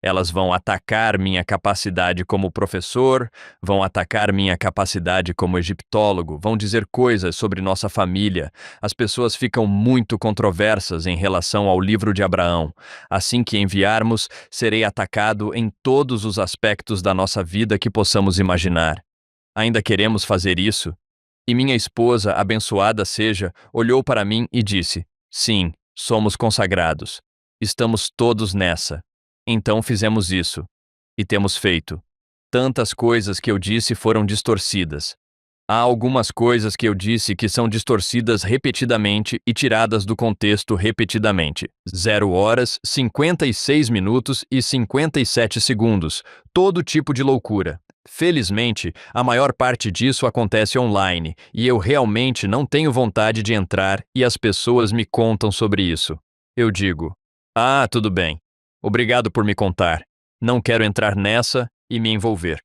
Elas vão atacar minha capacidade como professor, vão atacar minha capacidade como egiptólogo, vão dizer coisas sobre nossa família. As pessoas ficam muito controversas em relação ao livro de Abraão. Assim que enviarmos, serei atacado em todos os aspectos da nossa vida que possamos imaginar. Ainda queremos fazer isso? E minha esposa, abençoada seja, olhou para mim e disse: "Sim, somos consagrados. Estamos todos nessa." Então fizemos isso. E temos feito. Tantas coisas que eu disse foram distorcidas. Há algumas coisas que eu disse que são distorcidas repetidamente e tiradas do contexto repetidamente. 0h56min e 57 segundos. Todo tipo de loucura. Felizmente, a maior parte disso acontece online, e eu realmente não tenho vontade de entrar e as pessoas me contam sobre isso. Eu digo: "Ah, tudo bem. Obrigado por me contar. Não quero entrar nessa e me envolver."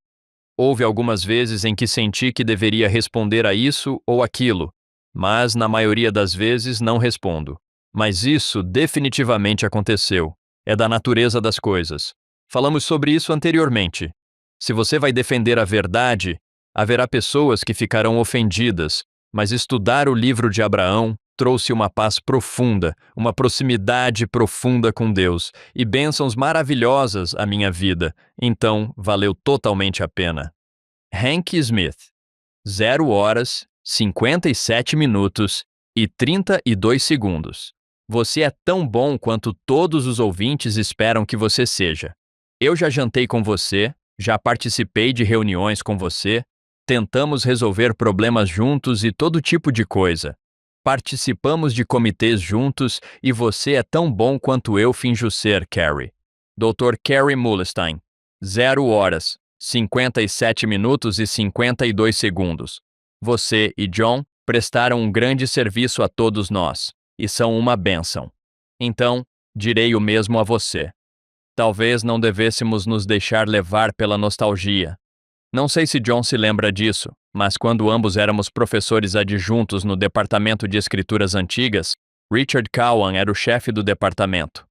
Houve algumas vezes em que senti que deveria responder a isso ou aquilo, mas na maioria das vezes não respondo. Mas isso definitivamente aconteceu. É da natureza das coisas. Falamos sobre isso anteriormente. Se você vai defender a verdade, haverá pessoas que ficarão ofendidas, mas estudar o livro de Abraão trouxe uma paz profunda, uma proximidade profunda com Deus e bênçãos maravilhosas à minha vida. Então, valeu totalmente a pena. Hank Smith, 0h57min e 32 segundos. Você é tão bom quanto todos os ouvintes esperam que você seja. Eu já jantei com você, já participei de reuniões com você, tentamos resolver problemas juntos e todo tipo de coisa. Participamos de comitês juntos e você é tão bom quanto eu finjo ser, Carrie. Dr. Carrie Mulestein, 0h57min e 52 segundos. Você e John prestaram um grande serviço a todos nós, e são uma bênção. Então, direi o mesmo a você. Talvez não devêssemos nos deixar levar pela nostalgia. Não sei se John se lembra disso, mas quando ambos éramos professores adjuntos no Departamento de Escrituras Antigas, Richard Cowan era o chefe do departamento.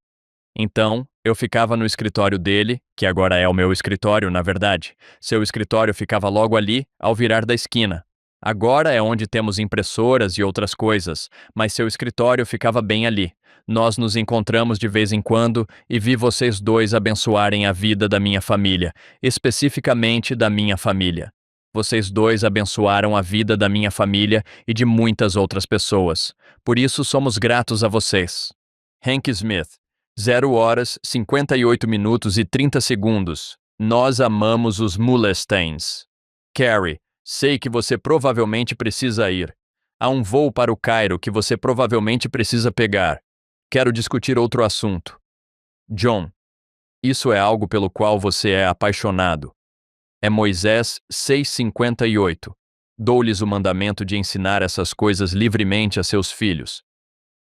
Então, eu ficava no escritório dele, que agora é o meu escritório, na verdade. Seu escritório ficava logo ali, ao virar da esquina. Agora é onde temos impressoras e outras coisas, mas seu escritório ficava bem ali. Nós nos encontramos de vez em quando e vi vocês dois abençoarem a vida da minha família, especificamente da minha família. Vocês dois abençoaram a vida da minha família e de muitas outras pessoas. Por isso somos gratos a vocês. Hank Smith, 0h58min e 30 segundos. Nós amamos os Mulesteins. Carrie, sei que você provavelmente precisa ir. Há um voo para o Cairo que você provavelmente precisa pegar. Quero discutir outro assunto. John, isso é algo pelo qual você é apaixonado. É Moisés 6:58. Dou-lhes o mandamento de ensinar essas coisas livremente a seus filhos.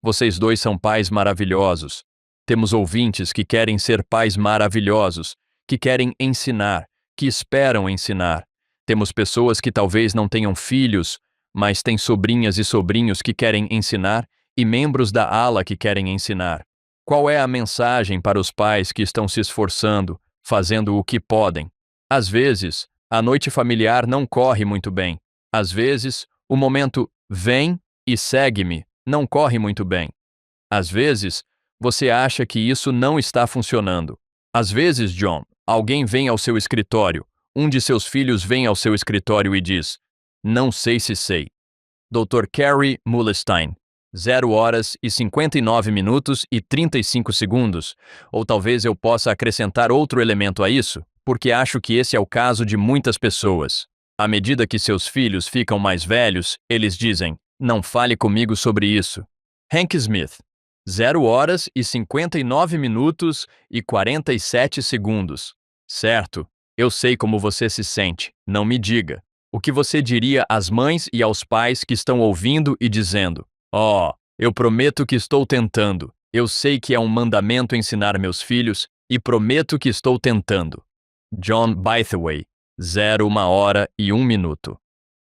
Vocês dois são pais maravilhosos. Temos ouvintes que querem ser pais maravilhosos, que querem ensinar, que esperam ensinar. Temos pessoas que talvez não tenham filhos, mas tem sobrinhas e sobrinhos que querem ensinar e membros da ala que querem ensinar. Qual é a mensagem para os pais que estão se esforçando, fazendo o que podem? Às vezes, a noite familiar não corre muito bem. Às vezes, o momento "vem e segue-me" não corre muito bem. Às vezes, você acha que isso não está funcionando. Às vezes, John, alguém vem ao seu escritório, um de seus filhos vem ao seu escritório e diz: "Não sei se sei." Dr. Carey Mulestein, 0h59min e 35 segundos, ou talvez eu possa acrescentar outro elemento a isso, porque acho que esse é o caso de muitas pessoas. À medida que seus filhos ficam mais velhos, eles dizem: "Não fale comigo sobre isso." Hank Smith, 0h59min e 47 segundos. Certo, eu sei como você se sente, não me diga. O que você diria às mães e aos pais que estão ouvindo e dizendo: "Oh, eu prometo que estou tentando. Eu sei que é um mandamento ensinar meus filhos e prometo que estou tentando." John Bytheway, 0h01min.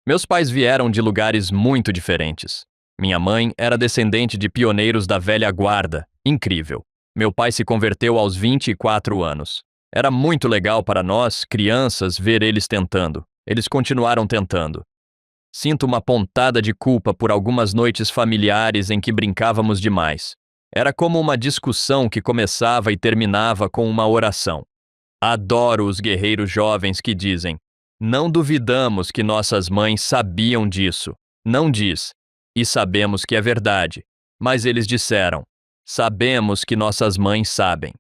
Meus pais vieram de lugares muito diferentes. Minha mãe era descendente de pioneiros da velha guarda, incrível. Meu pai se converteu aos 24 anos. Era muito legal para nós, crianças, ver eles tentando. Eles continuaram tentando. Sinto uma pontada de culpa por algumas noites familiares em que brincávamos demais. Era como uma discussão que começava e terminava com uma oração. Adoro os guerreiros jovens que dizem: "Não duvidamos que nossas mães sabiam disso." Não diz: "E sabemos que é verdade." Mas eles disseram: "Sabemos que nossas mães sabem."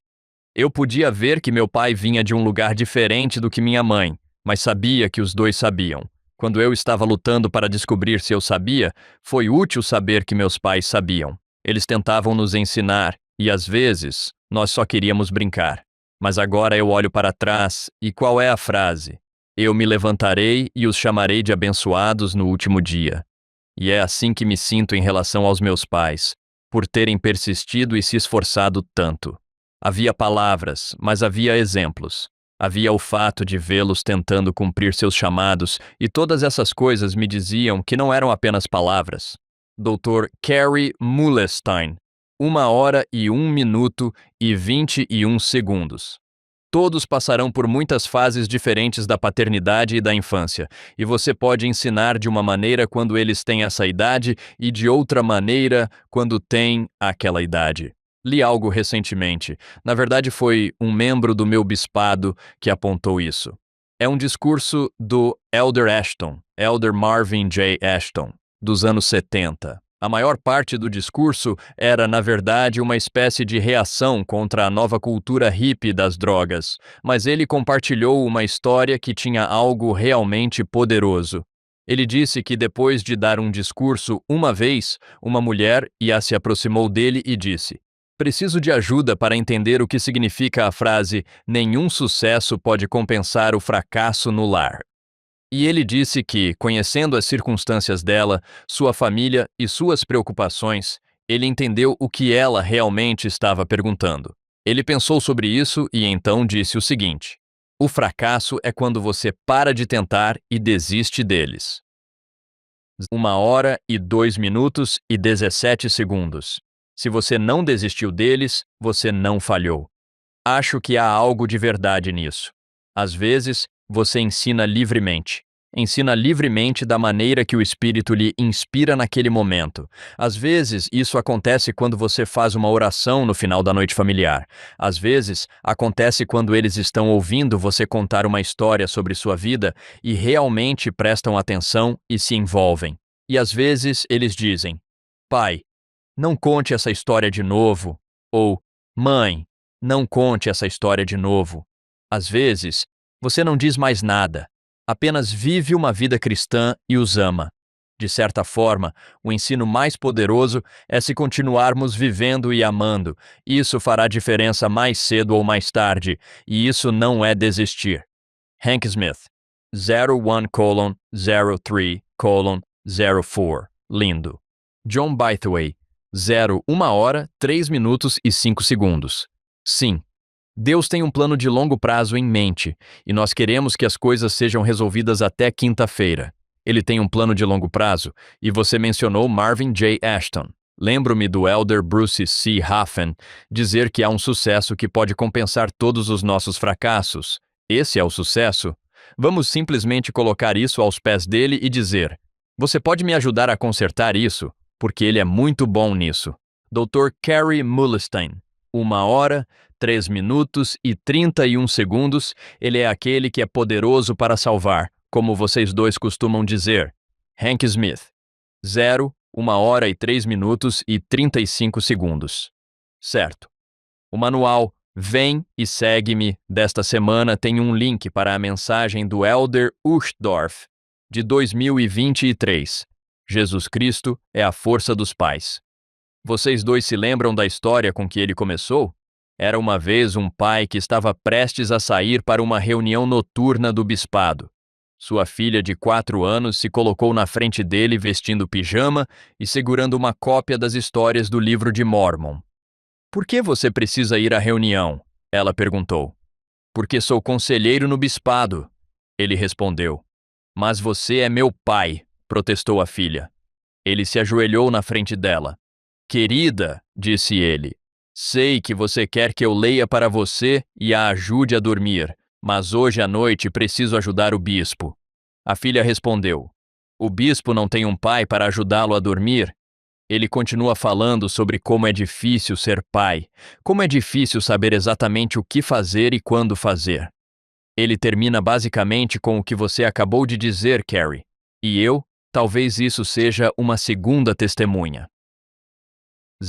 Eu podia ver que meu pai vinha de um lugar diferente do que minha mãe, mas sabia que os dois sabiam. Quando eu estava lutando para descobrir se eu sabia, foi útil saber que meus pais sabiam. Eles tentavam nos ensinar, e às vezes, nós só queríamos brincar. Mas agora eu olho para trás, e qual é a frase? "Eu me levantarei e os chamarei de abençoados no último dia." E é assim que me sinto em relação aos meus pais, por terem persistido e se esforçado tanto. Havia palavras, mas havia exemplos. Havia o fato de vê-los tentando cumprir seus chamados, e todas essas coisas me diziam que não eram apenas palavras. Dr. Carey Mulestein, 1h01min e 21 segundos. Todos passarão por muitas fases diferentes da paternidade e da infância, e você pode ensinar de uma maneira quando eles têm essa idade e de outra maneira quando têm aquela idade. Li algo recentemente, na verdade foi um membro do meu bispado que apontou isso. É um discurso do Elder Ashton, Elder Marvin J. Ashton, dos anos 70. A maior parte do discurso era, na verdade, uma espécie de reação contra a nova cultura hippie das drogas, mas ele compartilhou uma história que tinha algo realmente poderoso. Ele disse que depois de dar um discurso uma vez, uma mulher se aproximou dele e disse: "Preciso de ajuda para entender o que significa a frase 'nenhum sucesso pode compensar o fracasso no lar'." E ele disse que, conhecendo as circunstâncias dela, sua família e suas preocupações, ele entendeu o que ela realmente estava perguntando. Ele pensou sobre isso e então disse o seguinte: "O fracasso é quando você para de tentar e desiste deles." 1h02min e 17 segundos. Se você não desistiu deles, você não falhou. Acho que há algo de verdade nisso. Às vezes, você ensina livremente. Ensina livremente da maneira que o Espírito lhe inspira naquele momento. Às vezes, isso acontece quando você faz uma oração no final da noite familiar. Às vezes, acontece quando eles estão ouvindo você contar uma história sobre sua vida e realmente prestam atenção e se envolvem. E às vezes, eles dizem: "Pai, não conte essa história de novo." Ou, "Mãe, não conte essa história de novo." Às vezes, você não diz mais nada, apenas vive uma vida cristã e os ama. De certa forma, o ensino mais poderoso é se continuarmos vivendo e amando. Isso fará diferença mais cedo ou mais tarde, e isso não é desistir. Hank Smith, 01:03:04. Lindo. John Bytheway, 1h03min e 5 segundos. Sim, Deus tem um plano de longo prazo em mente, e nós queremos que as coisas sejam resolvidas até quinta-feira. Ele tem um plano de longo prazo, e você mencionou Marvin J. Ashton. Lembro-me do Elder Bruce C. Hafen dizer que há um sucesso que pode compensar todos os nossos fracassos. Esse é o sucesso? Vamos simplesmente colocar isso aos pés dele e dizer: você pode me ajudar a consertar isso? Porque ele é muito bom nisso. Dr. Carey Mulestein. 1 hora, 3 minutos e 31 segundos. Ele é aquele que é poderoso para salvar, como vocês dois costumam dizer. Hank Smith. 0, 1 hora e 3 minutos e 35 segundos. Certo. O manual Vem e Segue-me desta semana tem um link para a mensagem do Elder Uchtdorf, de 2023. Jesus Cristo é a força dos pais. Vocês dois se lembram da história com que ele começou? Era uma vez um pai que estava prestes a sair para uma reunião noturna do bispado. Sua filha de 4 anos se colocou na frente dele vestindo pijama e segurando uma cópia das histórias do livro de Mórmon. Por que você precisa ir à reunião? Ela perguntou. Porque sou conselheiro no bispado, ele respondeu. Mas você é meu pai, protestou a filha. Ele se ajoelhou na frente dela. Querida, disse ele, sei que você quer que eu leia para você e a ajude a dormir, mas hoje à noite preciso ajudar o bispo. A filha respondeu. O bispo não tem um pai para ajudá-lo a dormir? Ele continua falando sobre como é difícil ser pai, como é difícil saber exatamente o que fazer e quando fazer. Ele termina basicamente com o que você acabou de dizer, Carey. E eu, talvez isso seja uma segunda testemunha.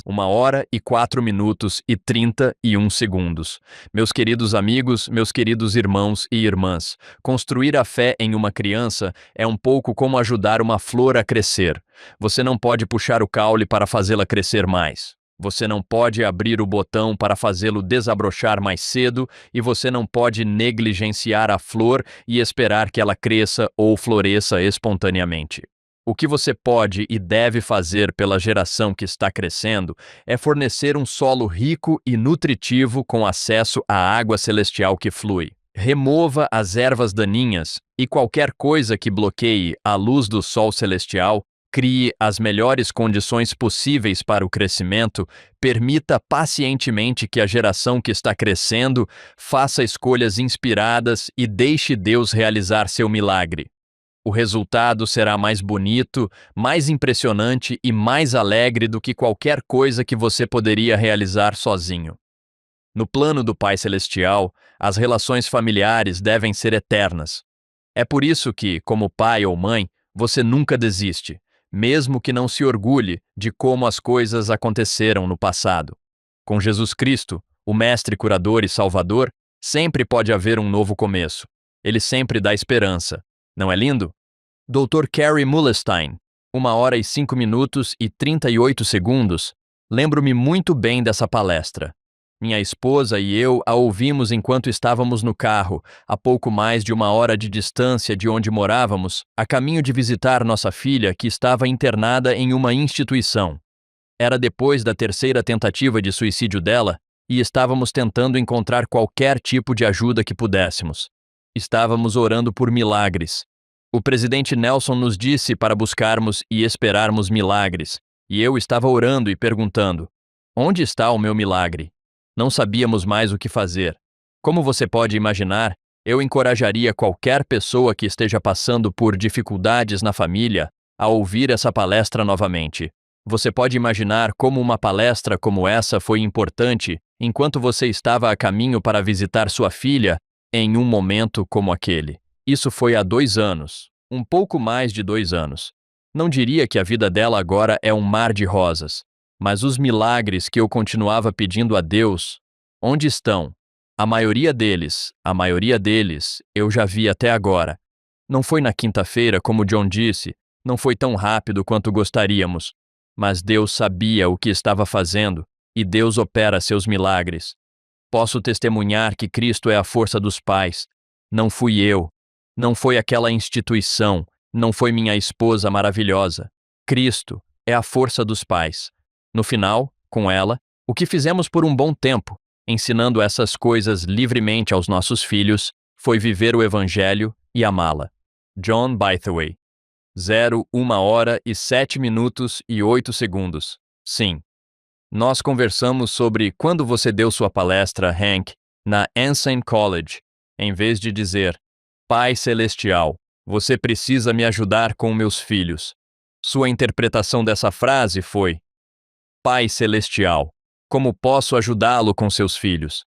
1 hora e 4 minutos e 31 segundos. Meus queridos amigos, meus queridos irmãos e irmãs, construir a fé em uma criança é um pouco como ajudar uma flor a crescer. Você não pode puxar o caule para fazê-la crescer mais. Você não pode abrir o botão para fazê-lo desabrochar mais cedo e você não pode negligenciar a flor e esperar que ela cresça ou floresça espontaneamente. O que você pode e deve fazer pela geração que está crescendo é fornecer um solo rico e nutritivo com acesso à água celestial que flui. Remova as ervas daninhas e qualquer coisa que bloqueie a luz do sol celestial, crie as melhores condições possíveis para o crescimento, permita pacientemente que a geração que está crescendo faça escolhas inspiradas e deixe Deus realizar seu milagre. O resultado será mais bonito, mais impressionante e mais alegre do que qualquer coisa que você poderia realizar sozinho. No plano do Pai Celestial, as relações familiares devem ser eternas. É por isso que, como pai ou mãe, você nunca desiste, mesmo que não se orgulhe de como as coisas aconteceram no passado. Com Jesus Cristo, o Mestre Curador e Salvador, sempre pode haver um novo começo. Ele sempre dá esperança. Não é lindo? Dr. Carey Mulestein, 1 hora e 5 minutos e 38 segundos. Lembro-me muito bem dessa palestra. Minha esposa e eu a ouvimos enquanto estávamos no carro, a pouco mais de 1 hora de distância de onde morávamos, a caminho de visitar nossa filha que estava internada em uma instituição. Era depois da 3ª tentativa de suicídio dela e estávamos tentando encontrar qualquer tipo de ajuda que pudéssemos. Estávamos orando por milagres. O presidente Nelson nos disse para buscarmos e esperarmos milagres, e eu estava orando e perguntando: onde está o meu milagre? Não sabíamos mais o que fazer. Como você pode imaginar, eu encorajaria qualquer pessoa que esteja passando por dificuldades na família a ouvir essa palestra novamente. Você pode imaginar como uma palestra como essa foi importante enquanto você estava a caminho para visitar sua filha em um momento como aquele. Isso foi há 2 anos, um pouco mais de 2 anos. Não diria que a vida dela agora é um mar de rosas, mas os milagres que eu continuava pedindo a Deus, onde estão? A maioria deles, eu já vi até agora. Não foi na quinta-feira, como John disse, não foi tão rápido quanto gostaríamos, mas Deus sabia o que estava fazendo e Deus opera seus milagres. Posso testemunhar que Cristo é a força dos pais. Não fui eu. Não foi aquela instituição, não foi minha esposa maravilhosa. Cristo é a força dos pais. No final, com ela, o que fizemos por um bom tempo, ensinando essas coisas livremente aos nossos filhos, foi viver o Evangelho e amá-la. John Bytheway. 1h07min e 8 segundos. Sim. Nós conversamos sobre quando você deu sua palestra, Hank, na Ensign College, em vez de dizer, Pai Celestial, você precisa me ajudar com meus filhos. Sua interpretação dessa frase foi, Pai Celestial, como posso ajudá-lo com seus filhos?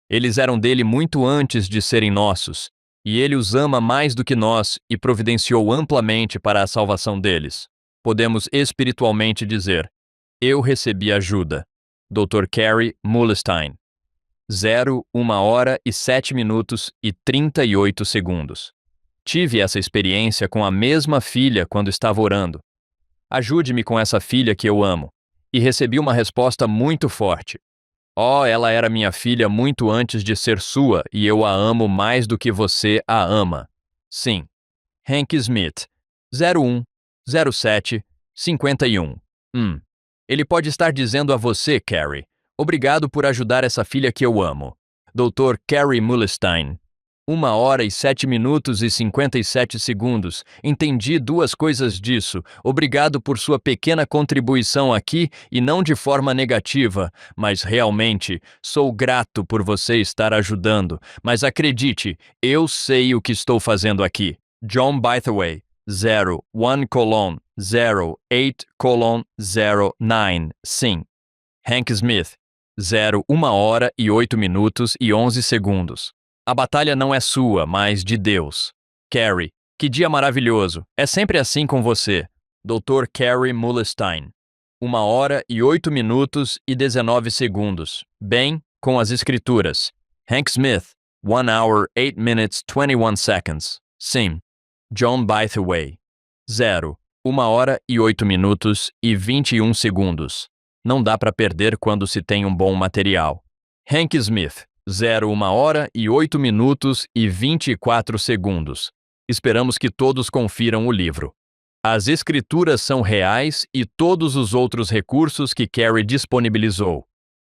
Eles eram dele muito antes de serem nossos, e ele os ama mais do que nós e providenciou amplamente para a salvação deles. Podemos espiritualmente dizer, eu recebi ajuda. Dr. Carey Muhlestein. 1h07min e 38 segundos. Tive essa experiência com a mesma filha quando estava orando. Ajude-me com essa filha que eu amo. E recebi uma resposta muito forte. Oh, ela era minha filha muito antes de ser sua e eu a amo mais do que você a ama. Sim. Hank Smith. 01-07-51. Ele pode estar dizendo a você, Carey, obrigado por ajudar essa filha que eu amo. Dr. Carey Muhlestein. 1h07min e 57 segundos. Entendi duas coisas disso. Obrigado por sua pequena contribuição aqui e não de forma negativa, mas realmente sou grato por você estar ajudando. Mas acredite, eu sei o que estou fazendo aqui. John Bytheway. 01:08:09. Sim. Hank Smith. 1h08min e 11 segundos. A batalha não é sua, mas de Deus. Carey, que dia maravilhoso. É sempre assim com você. Dr. Carey Muhlestein. 1h08min e 19 segundos. Bem, com as escrituras. Hank Smith. 1h08min 21 seconds. Sim. John Bytheway. 1h08min e 21 segundos. Não dá para perder quando se tem um bom material. Hank Smith. 1h08min e 24 segundos. Esperamos que todos confiram o livro. As escrituras são reais e todos os outros recursos que Carey disponibilizou.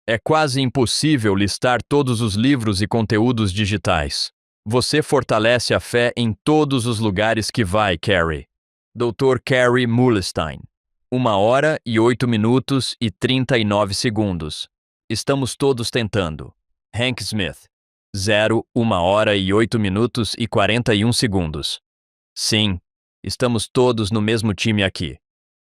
É quase impossível listar todos os livros e conteúdos digitais. Você fortalece a fé em todos os lugares que vai, Carey. Dr. Carey Muhlestein. 1h08min e 39 segundos. Estamos todos tentando. Hank Smith. 1h08min e 41 segundos. Sim, estamos todos no mesmo time aqui,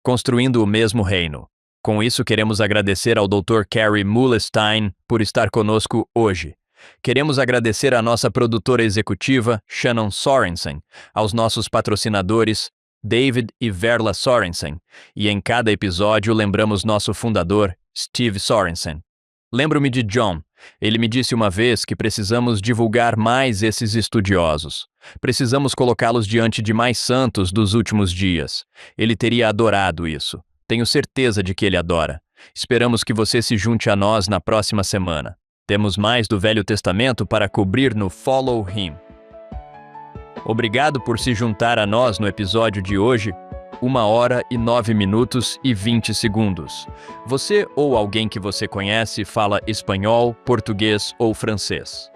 construindo o mesmo reino. Com isso, queremos agradecer ao Dr. Carey Muhlestein por estar conosco hoje. Queremos agradecer à nossa produtora executiva, Shannon Sorensen, aos nossos patrocinadores, David e Verla Sorensen, e em cada episódio lembramos nosso fundador, Steve Sorensen. Lembro-me de John. Ele me disse uma vez que precisamos divulgar mais esses estudiosos. Precisamos colocá-los diante de mais santos dos últimos dias. Ele teria adorado isso. Tenho certeza de que ele adora. Esperamos que você se junte a nós na próxima semana. Temos mais do Velho Testamento para cobrir no Follow Him. Obrigado por se juntar a nós no episódio de hoje. 1h09min e 20 segundos. Você ou alguém que você conhece fala espanhol, português ou francês.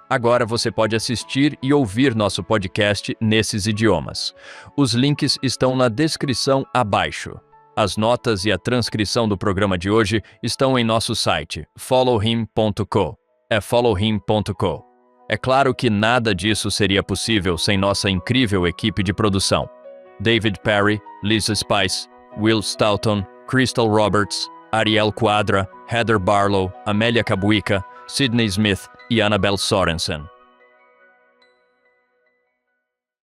Agora você pode assistir e ouvir nosso podcast nesses idiomas. Os links estão na descrição abaixo. As notas e a transcrição do programa de hoje estão em nosso site, followhim.co. followhim.co. É claro que nada disso seria possível sem nossa incrível equipe de produção. David Perry, Lisa Spice, Will Stoughton, Crystal Roberts, Ariel Quadra, Heather Barlow, Amélia Cabuica, Sidney Smith e Annabelle Sorensen.